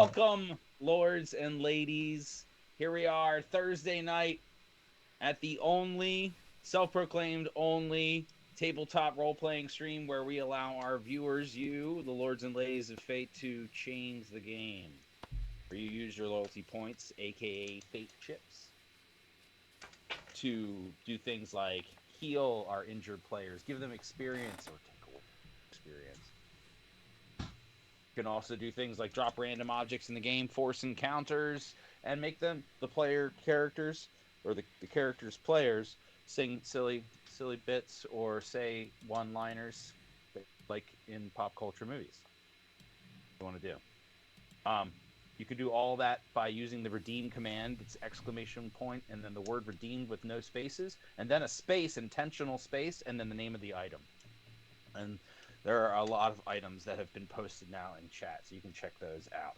Welcome, lords and ladies. Here we are, Thursday night, at the only, self-proclaimed only, tabletop role-playing stream where we allow our viewers, you, the lords and ladies of fate, to change the game. Where you use your loyalty points, aka fate chips, to do things like heal our injured players, give them experience, or take away experience. You can also do things like drop random objects in the game, force encounters, and make them, the player characters, or the characters' players, sing silly bits or say one-liners, like in pop culture movies. What you want to do. You can do all that by using the redeem command. It's exclamation point and then the word redeemed with no spaces, and then a space, intentional space, and then the name of the item. And there are a lot of items that have been posted now in chat, so you can check those out.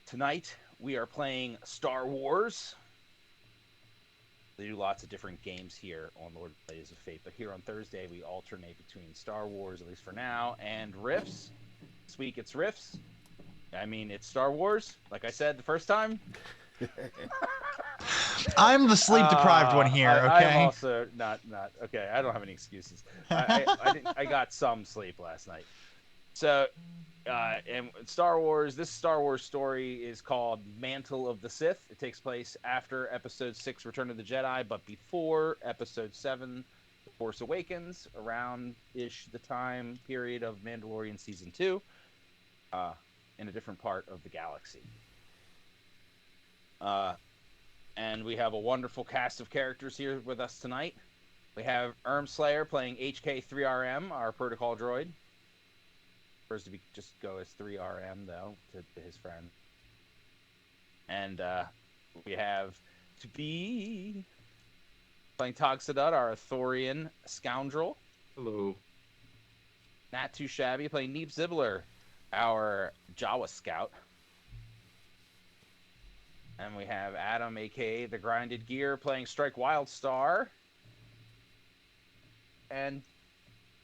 Tonight, we are playing Star Wars. They do lots of different games here on Lord Plays of Fate, but here on Thursday, we alternate between Star Wars, at least for now, and Riffs. This week, it's Riffs. I mean, it's Star Wars, like I said the first time. I'm the sleep-deprived one here, okay? I'm also not okay. I don't have any excuses. I got some sleep last night. So, and Star Wars. This Star Wars story is called Mantle of the Sith. It takes place after Episode 6, Return of the Jedi, but before Episode 7, The Force Awakens, around-ish the time period of Mandalorian Season 2, in a different part of the galaxy. And we have a wonderful cast of characters here with us tonight. We have Slayer playing HK-3RM, our protocol droid. Prefers to be just go as 3RM though to his friend. And we have to be playing Tog Sadat, our Thorian scoundrel. Hello. Not Too Shabby playing Neep Zibbler, our Jawa scout. And we have Adam, a.k.a. The Grinded Gear, playing Strike Wildstar. And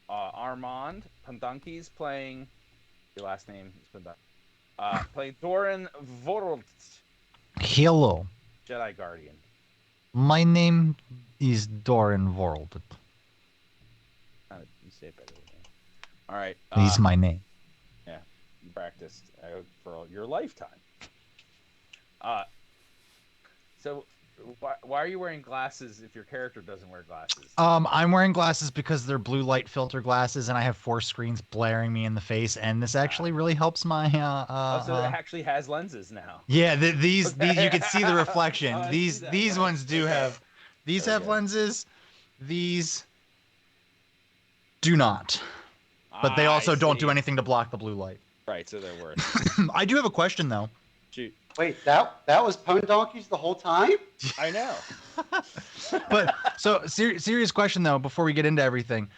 Armand Pandankis playing... Your last name is Pandankis. Playing Thorin Vorlt. Hello. Jedi Guardian. My name is Doran World. You say it better than me. All right. He's my name. Yeah. You practiced for your lifetime. So, why are you wearing glasses if your character doesn't wear glasses? I'm wearing glasses because they're blue light filter glasses, and I have 4 screens blaring me in the face, and this actually really helps my. So it actually has lenses now. Yeah, these you can see the reflection. These ones do have. These have lenses. These do not, but they also don't do anything to block the blue light. Right, so they're worth. I do have a question though. Shoot. Wait, that was Pwn Donkeys the whole time? I know. But so serious question though before we get into everything.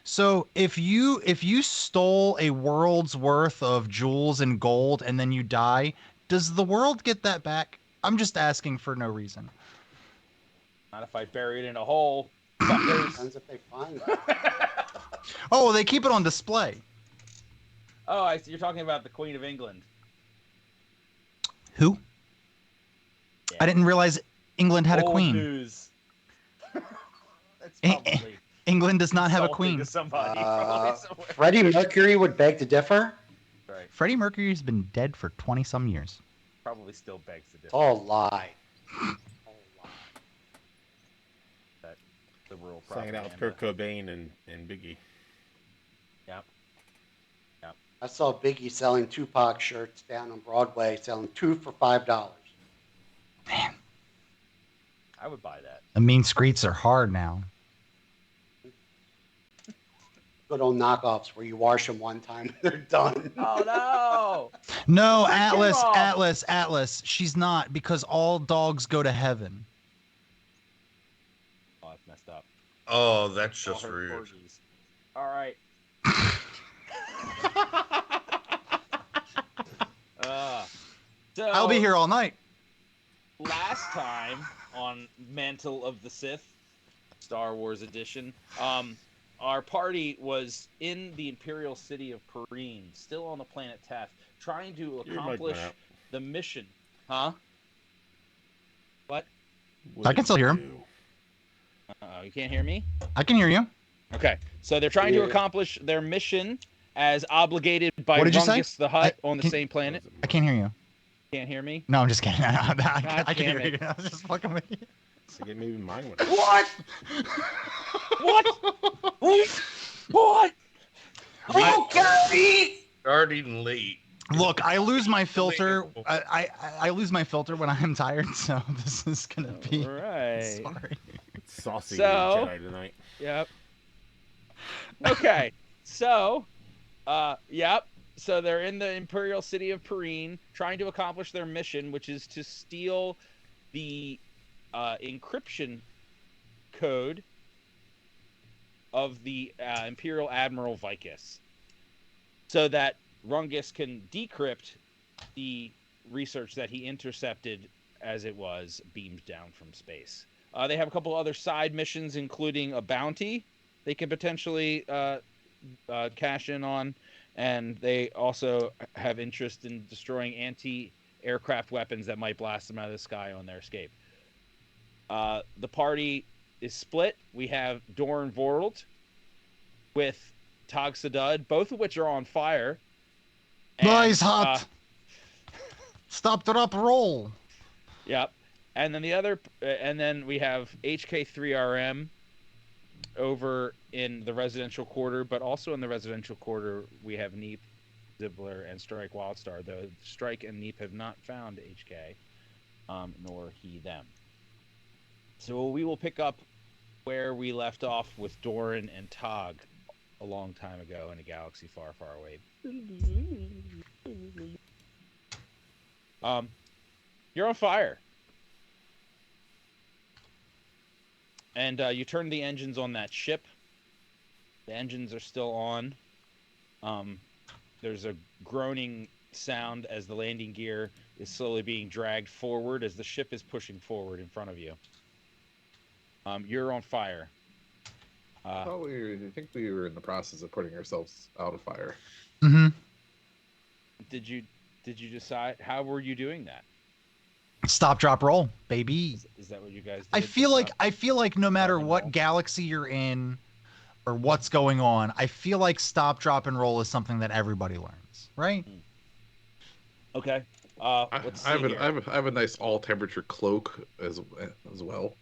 So if you stole a world's worth of jewels and gold and then you die, does the world get that back? I'm just asking for no reason. Not if I bury it in a hole. Depends if they find it. Oh, they keep it on display. Oh, you're talking about the Queen of England. Who? Yeah. I didn't realize England had a queen. News. That's probably England does not have a queen. To somebody, Freddie Mercury would beg to differ. Right. Freddie Mercury's been dead for 20-some years. Probably still begs to differ. Oh, lie. That liberal Sang propaganda. out Kurt Cobain and Biggie. Yep. I saw Biggie selling Tupac shirts down on Broadway, selling 2 for $5. Man, I would buy that. The mean streets are hard now. Good old knockoffs where you wash them one time and they're done. Oh no! No, Atlas. She's not, because all dogs go to heaven. Oh, that's messed up. Oh, that's just rude. Orgies. All right. So I'll be here all night. Last time on Mantle of the Sith, Star Wars edition, our party was in the Imperial city of Perrine, still on the planet Teth, trying to Your mic went accomplish out. the mission. Huh? What? What I can did still you hear him. do? You can't hear me? I can hear you. Okay. So they're trying to Yeah. accomplish their mission as obligated by What did you say? Rungus the Hutt on the can- same planet. I can't hear you. Can't hear me? No, I'm just kidding. I can damn hear it. you. I was just fucking with you. I think maybe mine went out. What? What? What? Oh, Gary! Starting late. Look, I lose my filter. I lose my filter when I'm tired, so this is gonna be. Right. Sorry. Saucy So- Jedi tonight. Yep. Okay. So, yep. So they're in the Imperial City of Perrine, trying to accomplish their mission, which is to steal the encryption code of the Imperial Admiral Vicus, so that Rungus can decrypt the research that he intercepted as it was beamed down from space. They have a couple other side missions, including a bounty they can potentially cash in on, and they also have interest in destroying anti-aircraft weapons that might blast them out of the sky on their escape. The party is split. We have Dorn Vorld with Tog Sadud, both of which are on fire. Nice hot. Stop, drop, roll. Yep. And then and then we have HK-3RM over in the residential quarter, but also in the residential quarter we have Neep, Zibbler, and Strike Wildstar. Though Strike and Neep have not found HK, nor he them. So we will pick up where we left off with Doran and Tog a long time ago in a galaxy far, far away. You're on fire. And you turn the engines on that ship. The engines are still on. There's a groaning sound as the landing gear is slowly being dragged forward as the ship is pushing forward in front of you. You're on fire. I think we were in the process of putting ourselves out of fire. Mm-hmm. Did you decide? How were you doing that? Stop, drop, roll, baby. Is that what you guys did? I feel like no matter what galaxy you're in or what's going on, I feel like stop, drop, and roll is something that everybody learns, right? Okay. I Let's see have here. I have a nice all temperature cloak as well,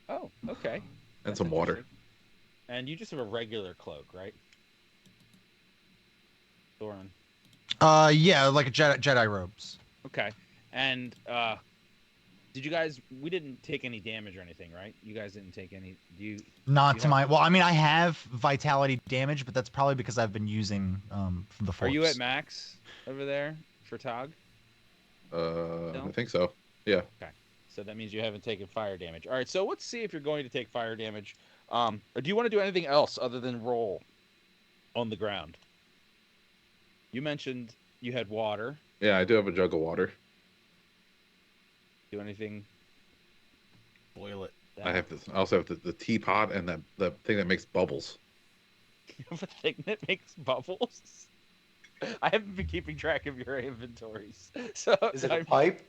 Oh, okay. and That's some water. interesting. And you just have a regular cloak, right? Thorin. Yeah, like a Jedi robes. Okay. And did you guys? We didn't take any damage or anything, right? You guys didn't take any. Do you? Not you to have- my. Well, I mean, I have vitality damage, but that's probably because I've been using the Are force. you at max over there for Tog? I think so. Yeah. Okay. So that means you haven't taken fire damage. All right. So let's see if you're going to take fire damage. Or do you want to do anything else other than roll on the ground? You mentioned you had water. Yeah, I do have a jug of water. Do anything? Boil it. I have this. I also have the teapot and the thing that makes bubbles. You have a thing that makes bubbles. I haven't been keeping track of your inventories, so Is it a pipe?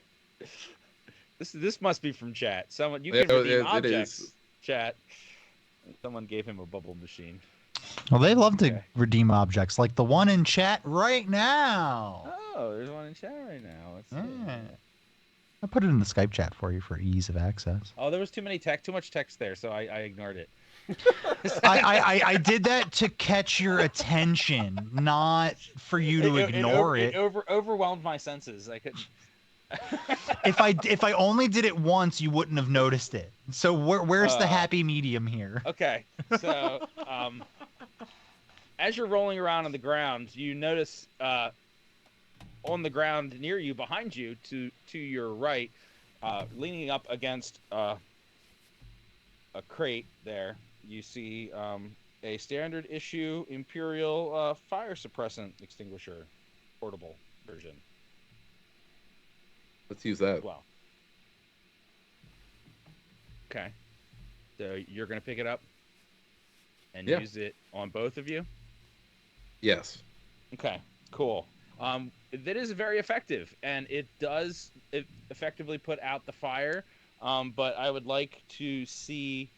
This must be from chat. Someone you Yeah, can redeem it objects. is. Chat. Someone gave him a bubble machine. Well, they love to Okay. redeem objects, like the one in chat right now. Oh, there's one in chat right now. Let's see. Yeah. I put it in the Skype chat for you for ease of access. Oh, there was too much text there, so I ignored it. I did that to catch your attention, not for you to ignore it. It overwhelmed my senses. I couldn't. If I only did it once, you wouldn't have noticed it. So where's the happy medium here? Okay, so as you're rolling around on the ground, you notice on the ground near you, behind you, to your right, leaning up against a crate there, you see a standard issue Imperial fire suppressant extinguisher, portable version. Let's use that. Well. Okay. So you're gonna pick it up and use it on both of you? Yes. Okay, cool. that is very effective, and it does effectively put out the fire. But I would like to see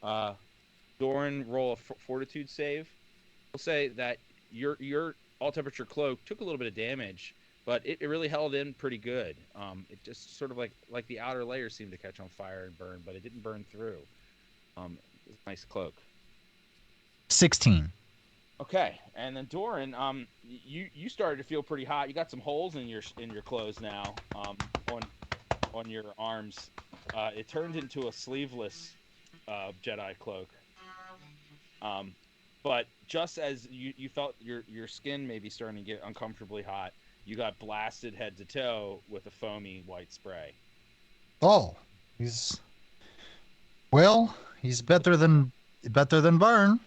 Doran roll a fortitude save. We'll say that your all temperature cloak took a little bit of damage, but it really held in pretty good. It just sort of like the outer layer seemed to catch on fire and burn, but it didn't burn through. It's a nice cloak. 16. Okay, and then Doran, you started to feel pretty hot. You got some holes in your clothes now, on your arms. It turned into a sleeveless Jedi cloak. But just as you felt your skin maybe starting to get uncomfortably hot, you got blasted head to toe with a foamy white spray. Oh, he's better than Burn.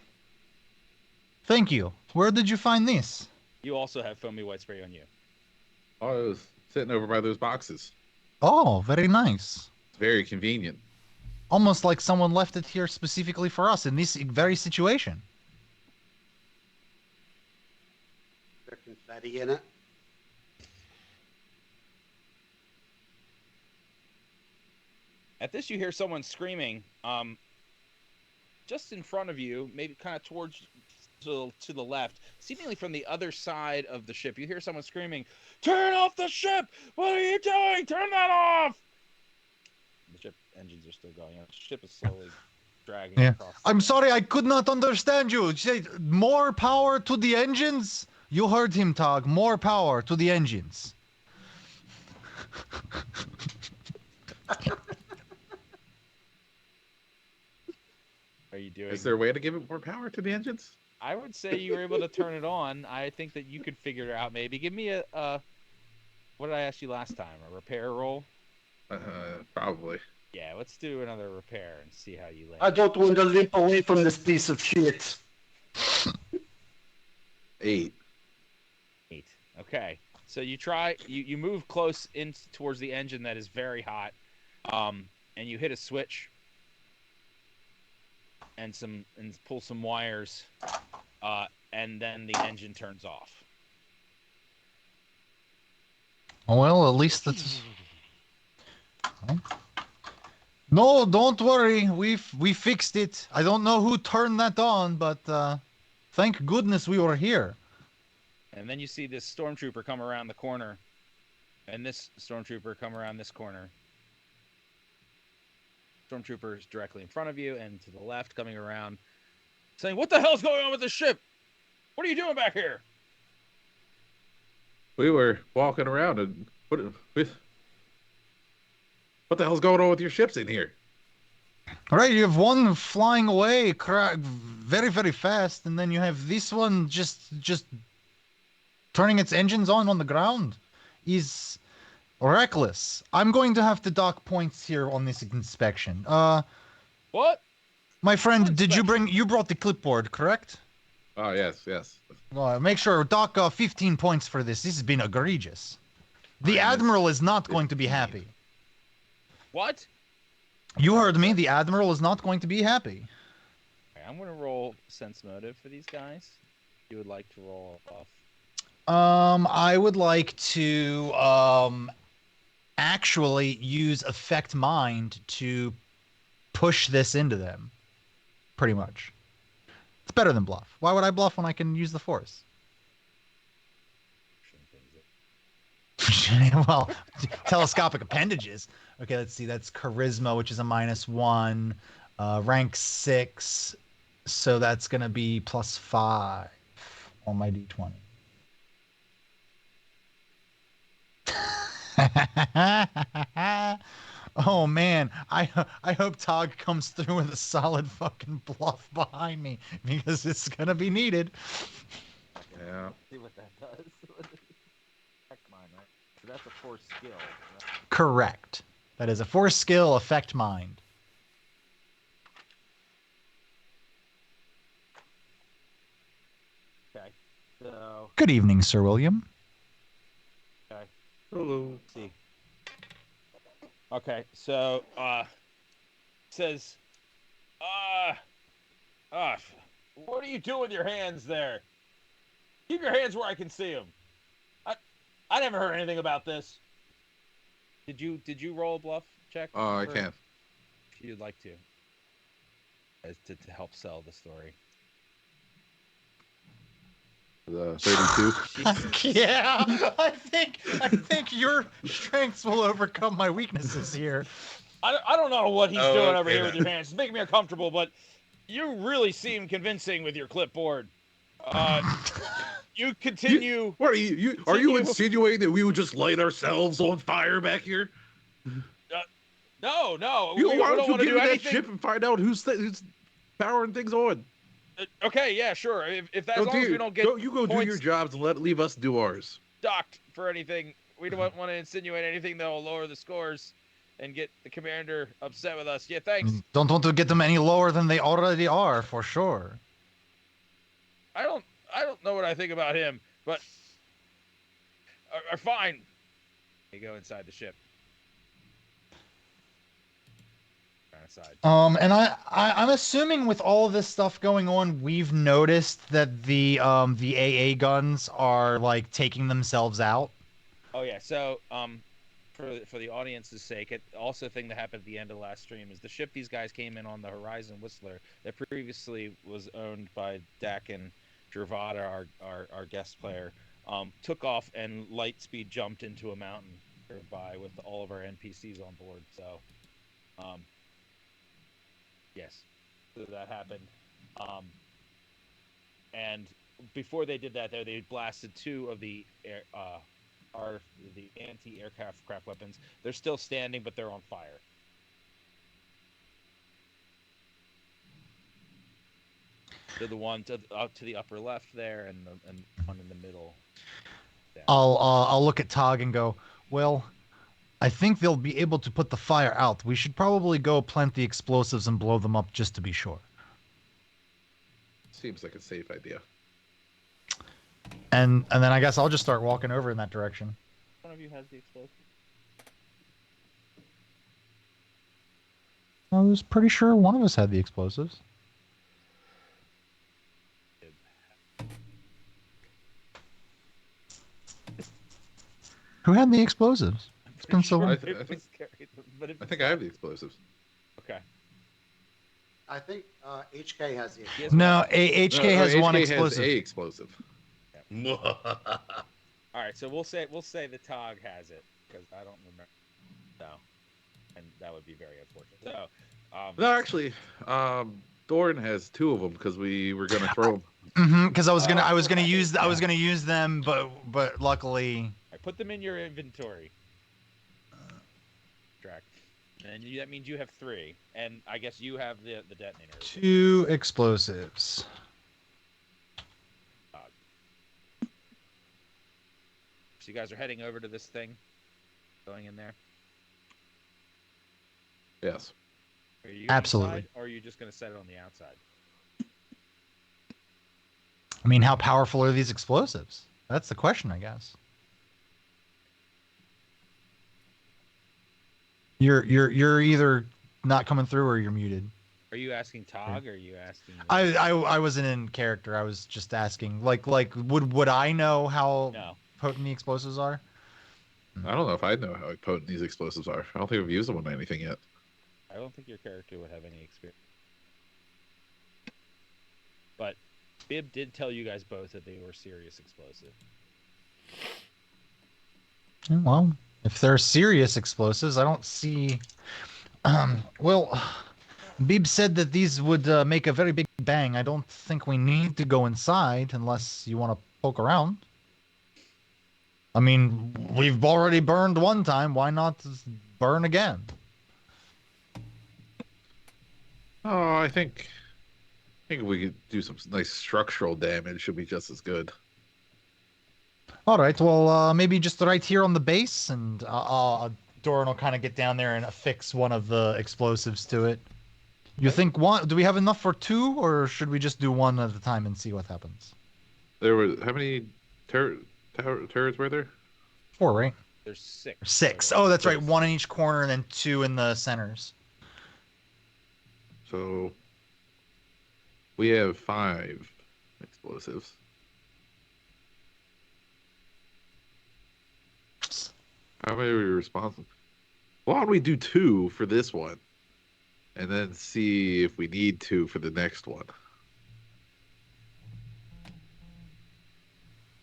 Thank you. Where did you find this? You also have foamy white spray on you. Oh, I was sitting over by those boxes. Oh, very nice. It's very convenient. Almost like someone left it here specifically for us in this very situation. There's confetti in it. At this, you hear someone screaming, just in front of you, maybe kind of towards to the left, seemingly from the other side of the ship. You hear someone screaming, "Turn off the ship! What are you doing? Turn that off!" The ship engines are still going. The ship is slowly dragging across. I'm sorry, I could not understand you. Say more power to the engines. You heard him, Tog. More power to the engines. Are you doing? Is there a way to give it more power to the engines? I would say you were able to turn it on. I think that you could figure it out. Maybe give me a what did I ask you last time? A repair roll? Probably. Yeah, let's do another repair and see how you land. I don't want to limp away from this piece of shit. 8. 8. Okay. So you try. You move close in towards the engine that is very hot, and you hit a switch. And pull some wires, and then the engine turns off. Well, at least that's. No, don't worry. We fixed it. I don't know who turned that on, but thank goodness we were here. And then you see this stormtrooper come around the corner, and this stormtrooper come around this corner. Stormtrooper is directly in front of you, and to the left, coming around, saying, "What the hell's going on with the ship? What are you doing back here?" We were walking around and what the hell's going on with your ships in here? All right, you have one flying away very, very fast, and then you have this one just turning its engines on the ground. Is reckless. I'm going to have to dock points here on this inspection. What? My friend, did you brought the clipboard, correct? Oh, yes. Make sure dock 15 points for this. This has been egregious. The Admiral is not going to be happy. What? You heard me. The Admiral is not going to be happy. Okay, I'm going to roll sense motive for these guys. You would like to roll off. I would like to actually use affect mind to push this into them. Pretty much. It's better than bluff. Why would I bluff when I can use the force? Well, telescopic appendages. Okay, let's see. That's charisma, which is a -1. Rank 6. So that's going to be +5 on my d20. Oh man, I hope Tog comes through with a solid fucking bluff behind me because it's gonna be needed. Yeah. See what that does. Affect mind, right? So that's a force skill. Right? Correct. That is a force skill, affect mind. Okay. So. Good evening, Sir William. Okay. Hello. Let's see. Okay, so says, what are you doing with your hands there? Keep your hands where I can see them. I never heard anything about this. Did you roll a bluff check? I can. If you'd like to, as to help sell the story. The 32. Yeah, I think your strengths will overcome my weaknesses here. I don't know what he's doing over Okay, here with then. your hands. It's making me uncomfortable, but you really seem convincing with your clipboard. You continue. What are you? Are you Continue. insinuating that we would just light ourselves on fire back here? No, You, we why don't don't you want to get do in that anything. ship and find out who's powering things on? Okay, yeah, sure. If that, as Go long as do- we don't get you go do points your jobs and leave us do ours. docked for anything, we don't want to insinuate anything that will lower the scores and get the commander upset with us. Yeah, thanks. Don't want to get them any lower than they already are, for sure. I don't know what I think about him, but are fine. You go inside the ship. Aside. And I'm assuming with all of this stuff going on, we've noticed that the AA guns are like taking themselves out. Oh yeah, so for the audience's sake, it also thing that happened at the end of the last stream is the ship these guys came in on, the Horizon Whistler, that previously was owned by Dak and Dravada, our guest player, took off and light speed jumped into a mountain nearby with all of our NPCs on board. So, yes, so that happened. And before they did that, though, they blasted two of the anti-aircraft craft weapons. They're still standing, but they're on fire. They're the one to the upper left there, and one in the middle. There. I'll look at Tog and go, well, I think they'll be able to put the fire out. We should probably go plant the explosives and blow them up just to be sure. Seems like a safe idea. And then I guess I'll just start walking over in that direction. One of you has the explosive. I was pretty sure one of us had the explosives. Who had the explosives? It's been so long. I think I have the explosives. Okay. I think HK has the. No, HK has one HK explosive. Has a explosive. All right, so we'll say the Tog has it because I don't remember. No, and that would be very unfortunate. So, no, actually, Doran has two of them because we were gonna throw them. Because I was gonna use them, but luckily. I put them in your inventory. Track, and that means you have 3, and I guess you have the detonator. 2 explosives. So you guys are heading over to this thing, going in there. Yes. Are you Absolutely. Inside, or are you just going to set it on the outside? I mean, how powerful are these explosives? That's the question, I guess. You're either not coming through or you're muted. Are you asking Tog, or are you asking? I wasn't in character. I was just asking. Like would I know how potent the explosives are? I don't know if I know how potent these explosives are. I don't think we've used them on anything yet. I don't think your character would have any experience. But Bib did tell you guys both that they were serious explosive. Well, if they're serious explosives, I don't see. Well, Bib said that these would make a very big bang. I don't think we need to go inside unless you want to poke around. I mean, we've already burned one time. Why not burn again? Oh, I think if we could do some nice structural damage, should be just as good. All right. Well, maybe just right here on the base, and Doran will kind of get down there and affix one of the explosives to it. You think one? Do we have enough for 2, or should we just do one at a time and see what happens? There were how many turrets were there? 4, right? There's 6. 6. Oh, that's right. 1 in each corner, and then 2 in the centers. So we have 5 explosives. How many are we responsible? Why don't we do 2 for this one, and then see if we need 2 for the next one?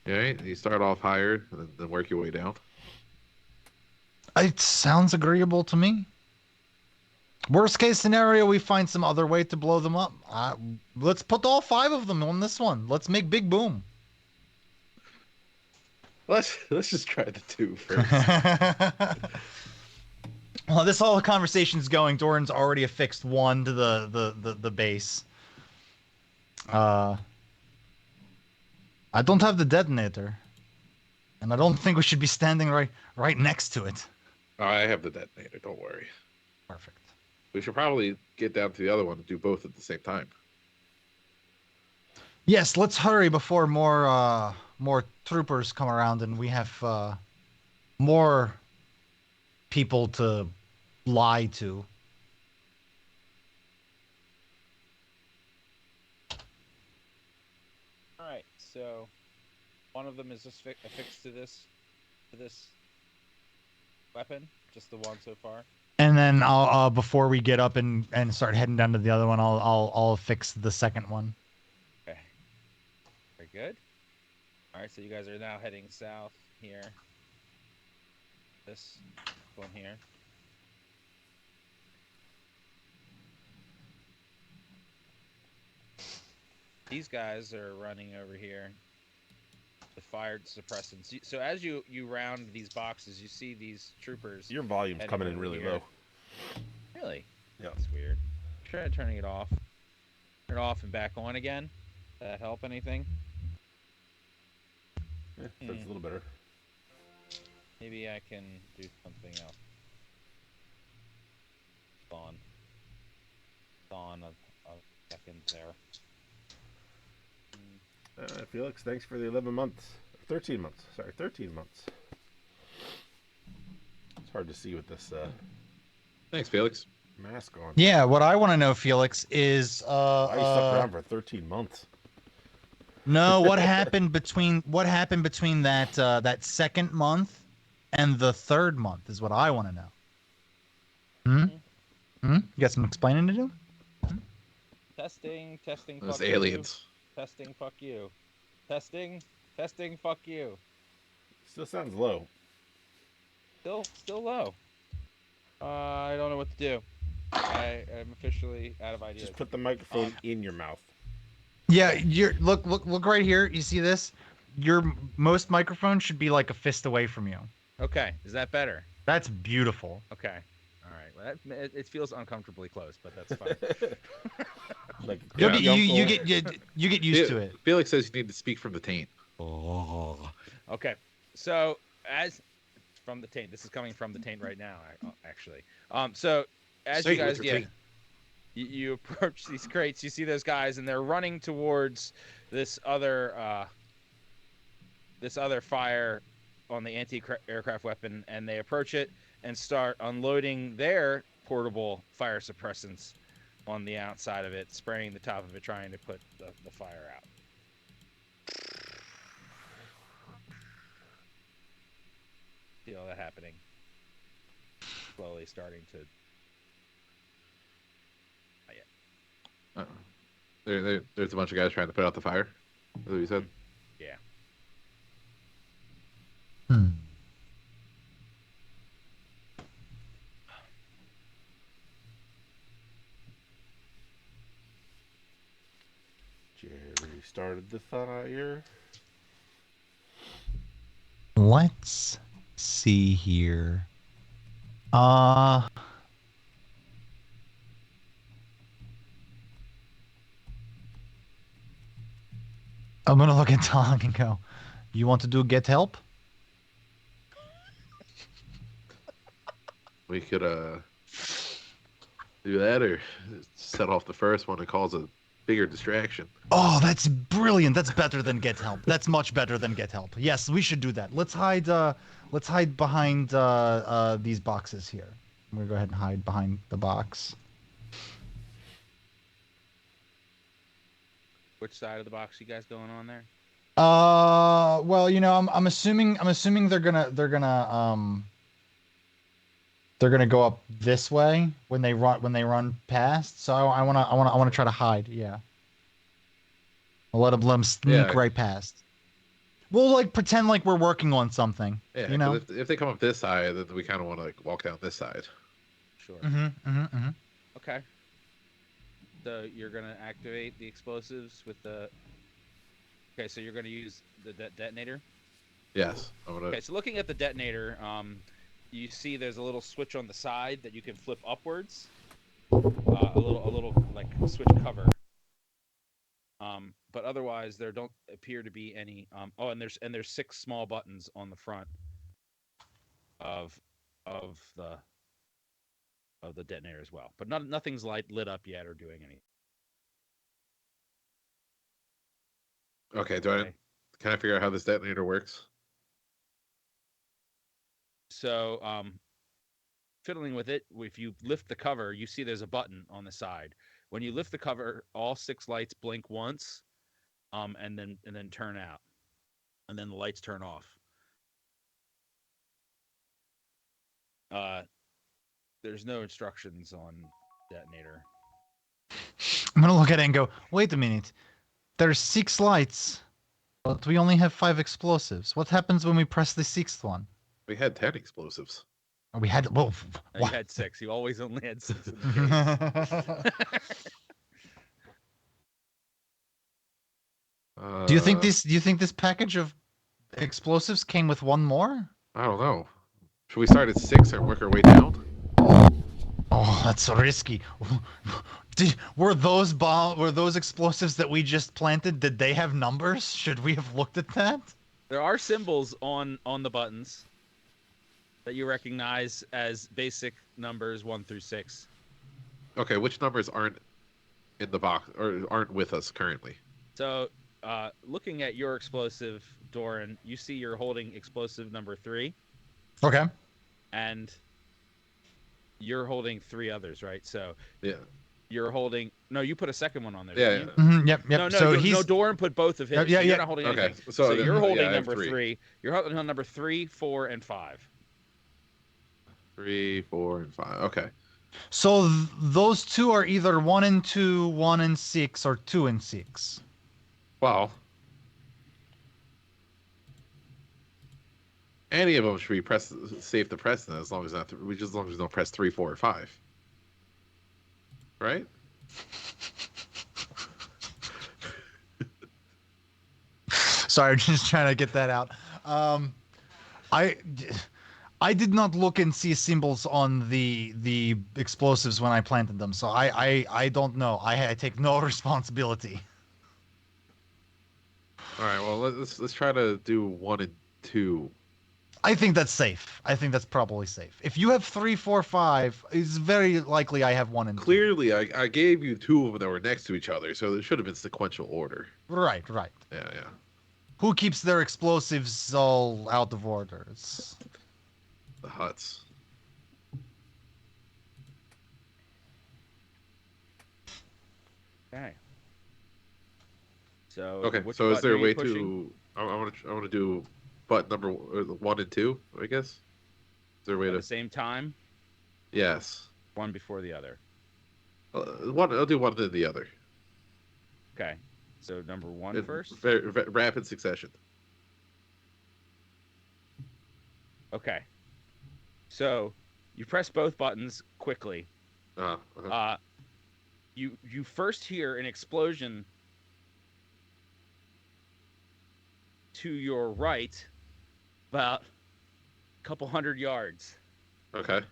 All right, you start off higher, and then work your way down. It sounds agreeable to me. Worst case scenario, we find some other way to blow them up. Let's put all 5 of them on this one. Let's make big boom. Let's just try the 2 first. Well, this whole conversation's going. Doran's already affixed 1 to the base. I don't have the detonator, and I don't think we should be standing right next to it. I have the detonator. Don't worry. Perfect. We should probably get down to the other one and do both at the same time. Yes, let's hurry before more troopers come around and we have more people to lie to. All right, so one of them is just affixed to this weapon, just the one so far. And then I'll before we get up and start heading down to the other one, I'll affix the second one. Okay. Very good. All right, so you guys are now heading south here. This one here. These guys are running over here. The fire suppressants. So as you round these boxes, you see these troopers. Your volume's coming in really low. Really? Yeah. That's weird. Try turning it off. Turn it off and back on again. Does that help anything? Yeah, that's a little better. Maybe I can do something else. On a second there. Felix, thanks for the 11 months. 13 months. Sorry, 13 months. It's hard to see with this Thanks, Felix. mask on. Yeah, what I want to know, Felix, is Why you stuck around for 13 months? no, what happened between that that second month and the third month is what I want to know. You got some explaining to do? Testing. Those Fuck aliens. You. Testing. Fuck you. Testing. Fuck you. Still sounds low. Still low. I don't know what to do. I am officially out of ideas. Just put the microphone in your mouth. Yeah, look right here. You see this? Your most microphone should be like a fist away from you. Okay, is that better? That's beautiful. Okay, all right. Well, it feels uncomfortably close, but that's fine. Like You get used to it. Felix says you need to speak from the taint. Okay, so as from the taint, this is coming from the taint right now, actually. So as Say you guys with your taint. you approach these crates, you see those guys, and they're running towards this other fire on the anti-aircraft weapon, and they approach it and start unloading their portable fire suppressants on the outside of it, spraying the top of it, trying to put the fire out. See all that happening. Slowly starting to. Not yet. There's a bunch of guys trying to put out the fire. That's what you said. Yeah. Jerry started the fire. Let's see here. I'm gonna look at Tong and go, you want to do get help? We could do that or set off the first one and cause a bigger distraction. Oh, that's brilliant. That's better than get help. That's much better than get help. Yes, we should do that. Let's hide behind these boxes here. I'm gonna go ahead and hide behind the box. Which side of the box you guys going on there? Well, I'm assuming they're gonna They're gonna go up this way when they run past. So I wanna try to hide. Yeah. I'll let them sneak Yeah, right past. We'll like pretend like we're working on something. yeah. You know. Because if they come up this side, then we kind of want to like walk down this side. Sure. Mm-hmm. Okay. So you're gonna activate the explosives with the. Okay, so you're gonna use the detonator. Yes, I want Okay, to. so looking at the detonator, you see there's a little switch on the side that you can flip upwards. A little like switch cover. But otherwise there don't appear to be any. Oh, and there's 6 small buttons on the front of of the of the detonator as well. But nothing's lit up yet or doing anything. Okay, Okay. can I figure out how this detonator works? So fiddling with it, if you lift the cover, you see there's a button on the side. When you lift the cover, all 6 lights blink once, and then turn out, and then the lights turn off. Uh, there's no instructions on detonator. I'm gonna look at it and go. Wait a minute. There's 6 lights, but we only have 5 explosives. What happens when we press the 6th one? We had 10 explosives. We had well. No, you What? had 6. You always only had 6 in the case. Do you think Uh, this? Do you think this package of explosives came with one more? I don't know. Should we start at 6 and work our way down? Oh, that's so risky. Were those explosives that we just planted? Did they have numbers? Should we have looked at that? There are symbols on the buttons that you recognize as basic numbers 1 through 6. Okay, which numbers aren't in the box or aren't with us currently? So, looking at your explosive, Doran, you see you're holding explosive number 3, Okay. and you're holding 3 others, right? So Yeah. you're holding. No, you put a second one on there. Yeah. Didn't Yeah. you? Yep. No, no, so no. he's Doran put both of his. yeah, So you're yeah. not holding Okay. anything. So, So you're then, holding yeah, I have number 3. 3. You're holding on number 3, 4, and 5. 3, 4, and 5. Okay. so those 2 are either 1 and 2, 1 and 6, or 2 and 6. Well, any of them should be safe to press then, as long as as long as we don't press 3, 4, or 5. Right? Sorry, I'm just trying to get that out. I I did not look and see symbols on the explosives when I planted them, so I don't know. I take no responsibility. All right. Well, let's try to do 1 and 2. I think that's safe. I think that's probably safe. If you have 3, 4, 5, it's very likely I have 1 and 2. Clearly, I gave you 2 of them that were next to each other, so it should have been sequential order. Right. Yeah. Yeah. Who keeps their explosives all out of order? The huts. Okay. So Okay. which So is button there are a you way pushing? to? I want to do button number 1 and 2. I guess. Is there a way At to? the same time, Yes. one before the other. One. I'll do one then the other. Okay. So number 1 In first. rapid succession. Okay. So you press both buttons quickly. Uh-huh. You first hear an explosion to your right, about a couple hundred yards, Okay.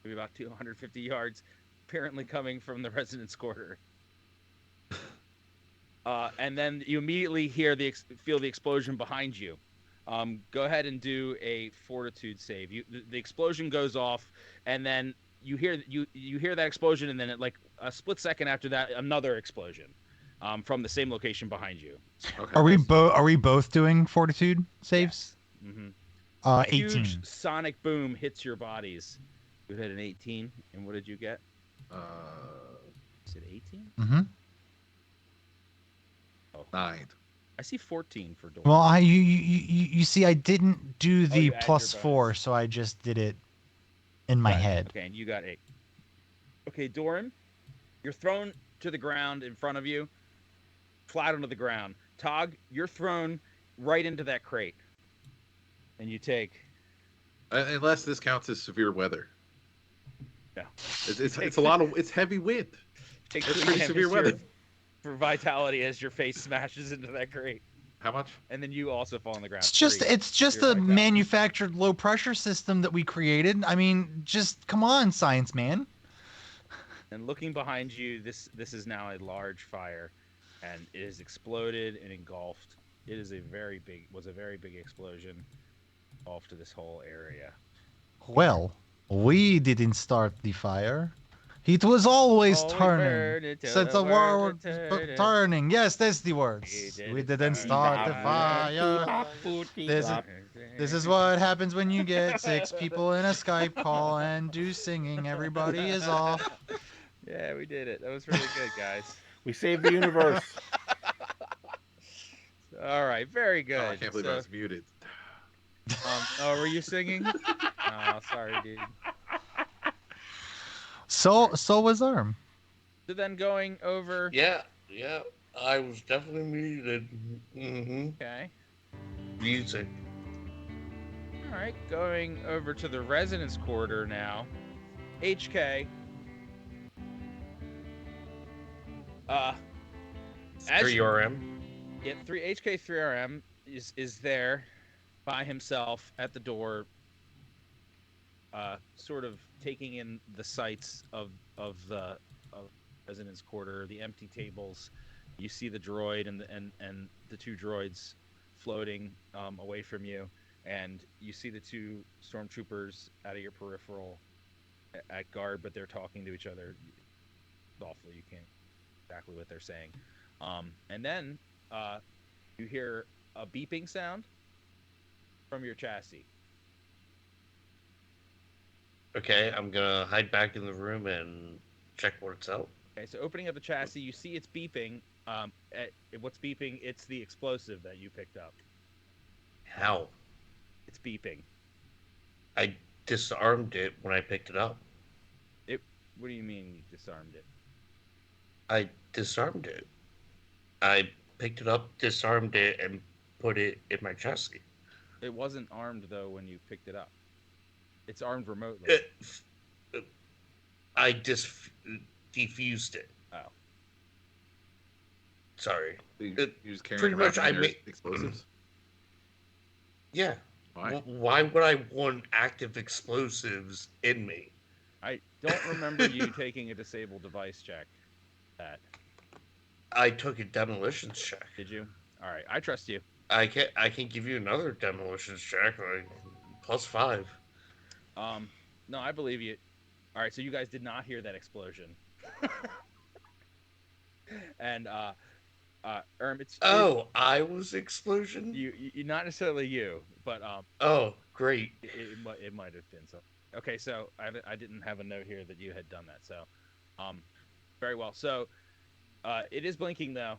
maybe about 250 yards, apparently coming from the residence quarter. And then you immediately feel the explosion behind you. Go ahead and do a fortitude save. The explosion goes off, and then you hear that explosion, and then like a split second after that, another explosion from the same location behind you. Okay. Are we both doing fortitude saves? Yes. Mm-hmm. 18. Huge sonic boom hits your bodies. You had an 18, and what did you get? Uh, Is it 18? Mm-hmm. 9. I see 14 for Doran. Well, you see, I didn't do the you add plus your 4, bonus. so I just did it in my Right. head. Okay, and you got 8. Okay, Doran, you're thrown to the ground in front of you, flat onto the ground. Tog, you're thrown right into that crate, and you take Unless this counts as severe weather. no. It's a lot of it's heavy wind. Take That's 3 pretty damage severe to your, weather. for vitality as your face smashes into that crate, How much? and then you also fall on the ground. It's just 3 it's just your a vitality. manufactured low pressure system that we created. I mean, just come on, science man. And looking behind you, this is now a large fire, and it has exploded and engulfed. It is a very big explosion, off to this whole area. Well, we didn't start the fire. It was always Oh, we turning. burned it till Since the the war world was turned. turning. Yes, that's the words. We We didn't didn't start the fire. This is, fire. this is what happens when you get 6 people in a Skype call and do singing. Everybody is off. Yeah, we did it. That was really good, guys. We saved the universe. All right, very good. Oh, I can't believe I was muted. Oh, were you singing? Oh, sorry, dude. So was Arm. So then going over. Yeah, I was definitely muted. Okay. Music. All right, going over to the residence quarter now. HK. As 3RM. Yeah, HK-3RM is there by himself at the door, sort of taking in the sights of the residence quarter, the empty tables. You see the droid and the 2 droids floating away from you, and you see the 2 stormtroopers out of your peripheral at guard, but they're talking to each other softly. You can't exactly what they're saying. And then you hear a beeping sound from your chassis. Okay, I'm gonna hide back in the room and check what it's out. Okay, so opening up the chassis, you see it's beeping. What's beeping? It's the explosive that you picked up. How? It's beeping. I disarmed it when I picked it up. What do you mean you disarmed it? I disarmed it. I picked it up, disarmed it, and put it in my chassis. It wasn't armed though when you picked it up. It's armed remotely. I defused it. Oh. Sorry. You just carrying Pretty around much, I minor made explosives. Yeah. Why? Why would I want active explosives in me? I don't remember you taking a disable device check. That I took a demolitions check. did you? All right, I trust you. I can give you another demolitions check, like +5. No, I believe you. All right, so you guys did not hear that explosion. And it's I was explosion. you not necessarily you, but Oh, great. it might have been so. Okay, so I didn't have a note here that you had done that, so very well. So it is blinking though,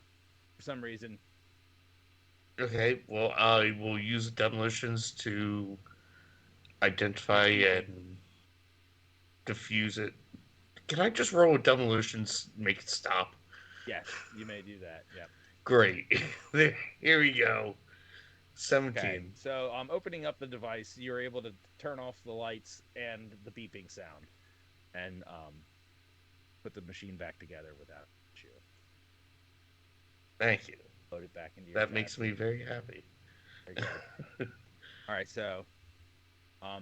for some reason. Okay, well, I will use demolitions to identify and diffuse it. Can I just roll with demolitions, make it stop? Yes, you may do that. Yeah. Great. Here we go. 17. Okay. So opening up the device, you're able to turn off the lights and the beeping sound, and put the machine back together without you. Thank you. Load it back into your. That makes me very happy. Very good. All right, so but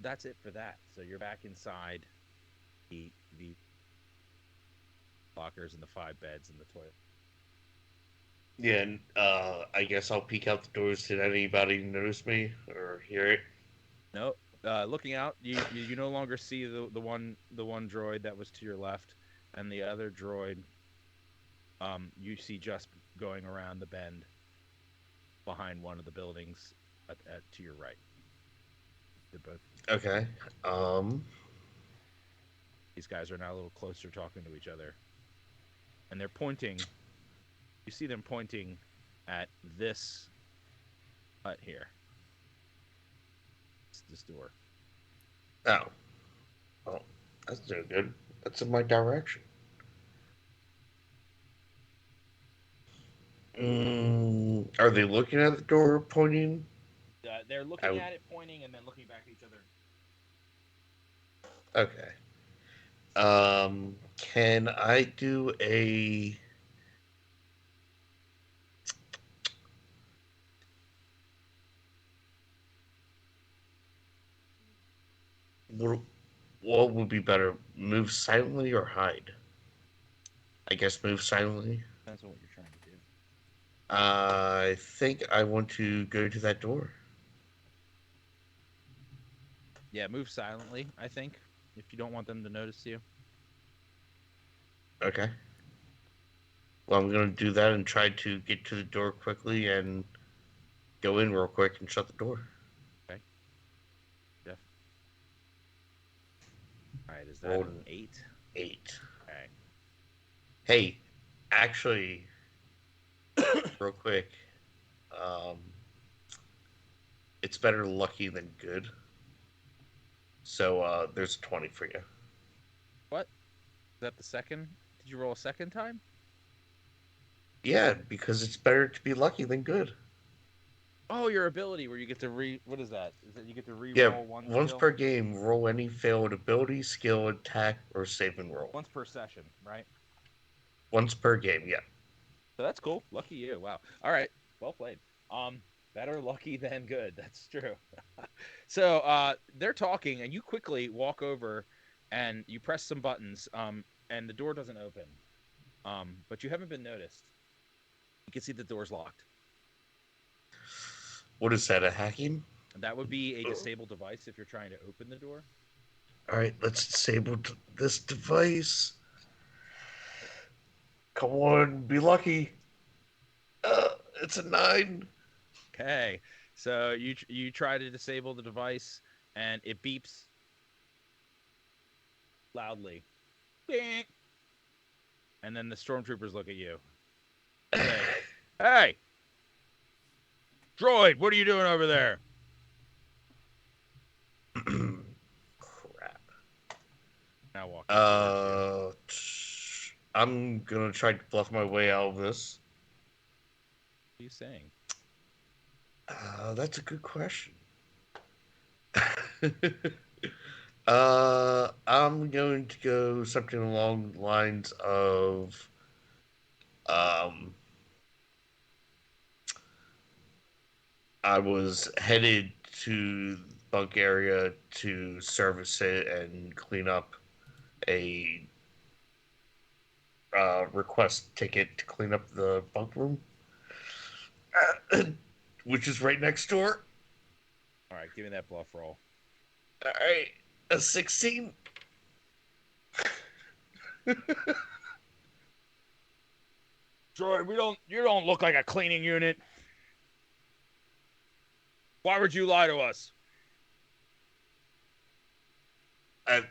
that's it for that. So you're back inside the lockers and the 5 beds and the toilet. Yeah, and I guess I'll peek out the doors. Did anybody notice me or hear it? No, looking out, you no longer see the one droid that was to your left, and the other droid. You see just going around the bend behind one of the buildings to your right. They're both. Okay. These guys are now a little closer, talking to each other, and they're pointing. You see them pointing at this hut here. It's this door. Oh. Well, that's no good. That's in my direction. Are they looking at the door, pointing? They're looking Out. at it, pointing, and then looking back at each other. Okay. Can I do a? What, what would be better? Move silently or hide? I guess move silently. Depends on what you're trying to do. I think I want to go to that door. Yeah, move silently, I think, if you don't want them to notice you. Okay. Well, I'm going to do that and try to get to the door quickly and go in real quick and shut the door. Okay. Jeff. All right, is that Roll an 8? 8. Okay. Hey, actually, real quick, um, it's better lucky than good. So there's 20 for you. What? Is that the second? Did you roll a second time? Yeah, because it's better to be lucky than good. Oh, your ability where you get to what is that? Is that you get to Yeah, re-roll one once skill? per game, roll any failed ability, skill, attack, or saving roll. Once per session, right? Once per game, yeah. So that's cool. Lucky you. Wow. All right. Well played. Um, Better lucky than good. That's true. So they're talking, and you quickly walk over, and you press some buttons. And the door doesn't open. But you haven't been noticed. You can see the door's locked. What is that, a hacking? And that would be a disabled device if you're trying to open the door. All right, let's disable this device. Come on, be lucky. It's a 9. Okay. So you try to disable the device, and it beeps loudly. Bing! And then the stormtroopers look at you. Say, "Hey, droid, what are you doing over there?" Crap. Now walking towards you. I'm gonna try to bluff my way out of this. What are you saying? That's a good question. I'm going to go something along the lines of, um, I was headed to the bunk area to service it and clean up a request ticket to clean up the bunk room, which is right next door. All right, give me that bluff roll. All right, a 16. Droid, you don't look like a cleaning unit. Why would you lie to us?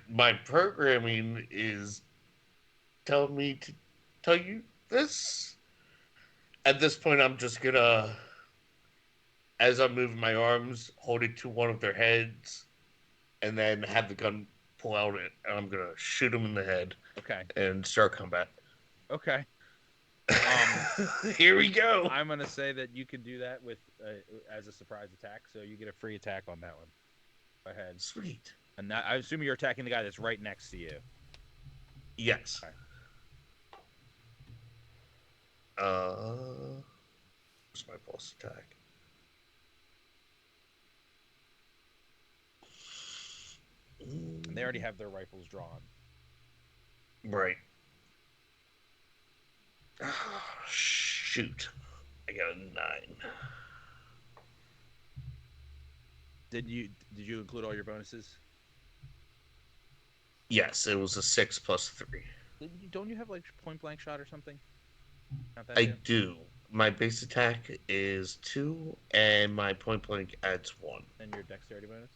My programming is telling me to tell you this. At this point, I'm just gonna, as I'm moving my arms, hold it to one of their heads, and then have the gun pull out it, and I'm gonna shoot them in the head Okay. and start combat. Okay. Here we go. I'm gonna say that you can do that with as a surprise attack, so you get a free attack on that one. Go ahead. Sweet. And I assume you're attacking the guy that's right next to you. Yes. Okay. What's my pulse attack? And they already have their rifles drawn. Right. Shoot. I got a 9. Did you include all your bonuses? Yes, it was a 6 plus 3. Don't you have like point blank shot or something? Not that I good? do. My base attack is 2, and my point blank adds 1. And your dexterity bonus?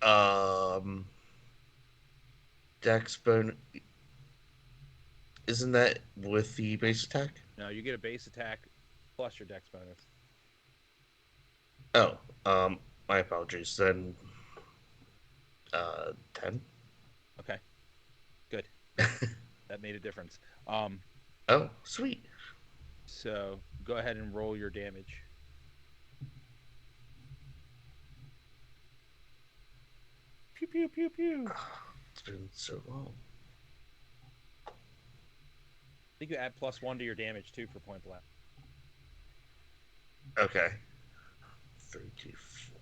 Um, Dex bonus. Isn't that with the base attack? No, you get a base attack plus your dex bonus. Oh, my apologies. Then, 10. Okay, good. That made a difference. Oh, sweet. So go ahead and roll your damage. Pew pew pew pew. It's been so long. I think you add +1 to your damage too for point blank. Okay. 34.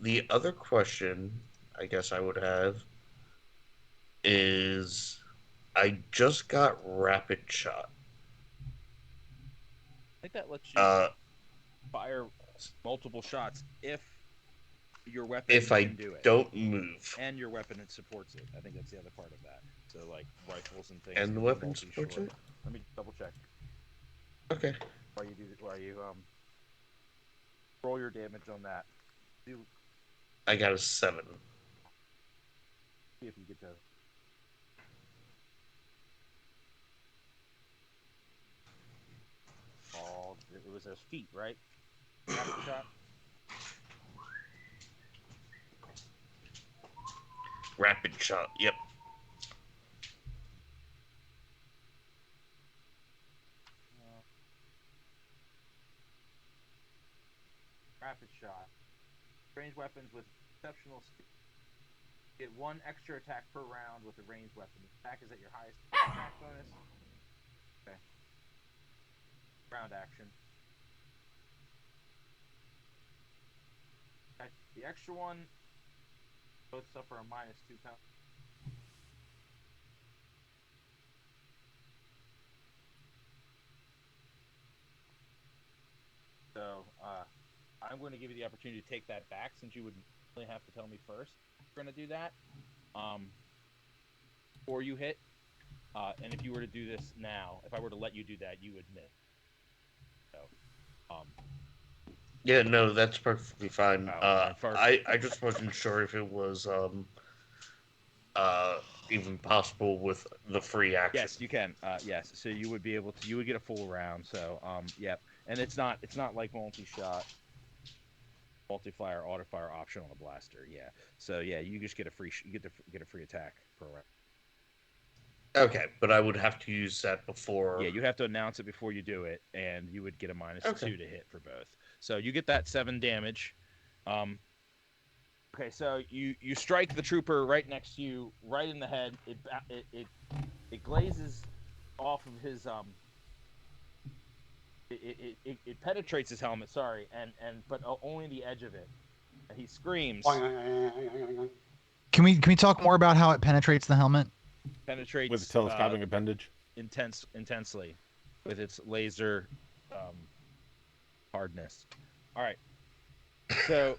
The other question I guess I would have is I just got rapid shot. I think that lets you Uh, fire multiple shots if your if weapon I can do it, don't move. and your weapon supports it. I think that's the other part of that. So like rifles and things And the can be weapon supports multi-short. it? Let me double check Okay. while you roll your damage on that. I got a 7. See if you get to. Oh, it was those feet, right? Rapid shot. Rapid shot. Yep. Uh, rapid shot. Ranged weapons with exceptional speed. Get 1 extra attack per round with a ranged weapon. The attack is at your highest attack bonus. Okay. Round action. Okay. The extra one both suffer a -2 pound. So I'm going to give you the opportunity to take that back since you would really have to tell me first. You're going to do that before you hit. And if you were to do this now, if I were to let you do that, you would miss. So, um, Yeah, no, that's perfectly fine. and first, I just wasn't sure if it was uh even possible with the free action. yes, you can. Yes, so you would be able to. You would get a full round. So, yep. And it's not like multi-shot, multi-fire, auto-fire option on the blaster. Yeah. So yeah, you just get a free. You get a free attack per round. Okay, but I would have to use that before. Yeah, you have to announce it before you do it, and you would get a -2 Okay. to hit for both. So you get that 7 damage. Um, okay, so you strike the trooper right next to you, right in the head. It glazes off of his it penetrates his helmet. Sorry, and but only the edge of it. And he screams. Can we talk more about how it penetrates the helmet? Penetrates With telescopic appendage. intensely with its laser hardness. All right. So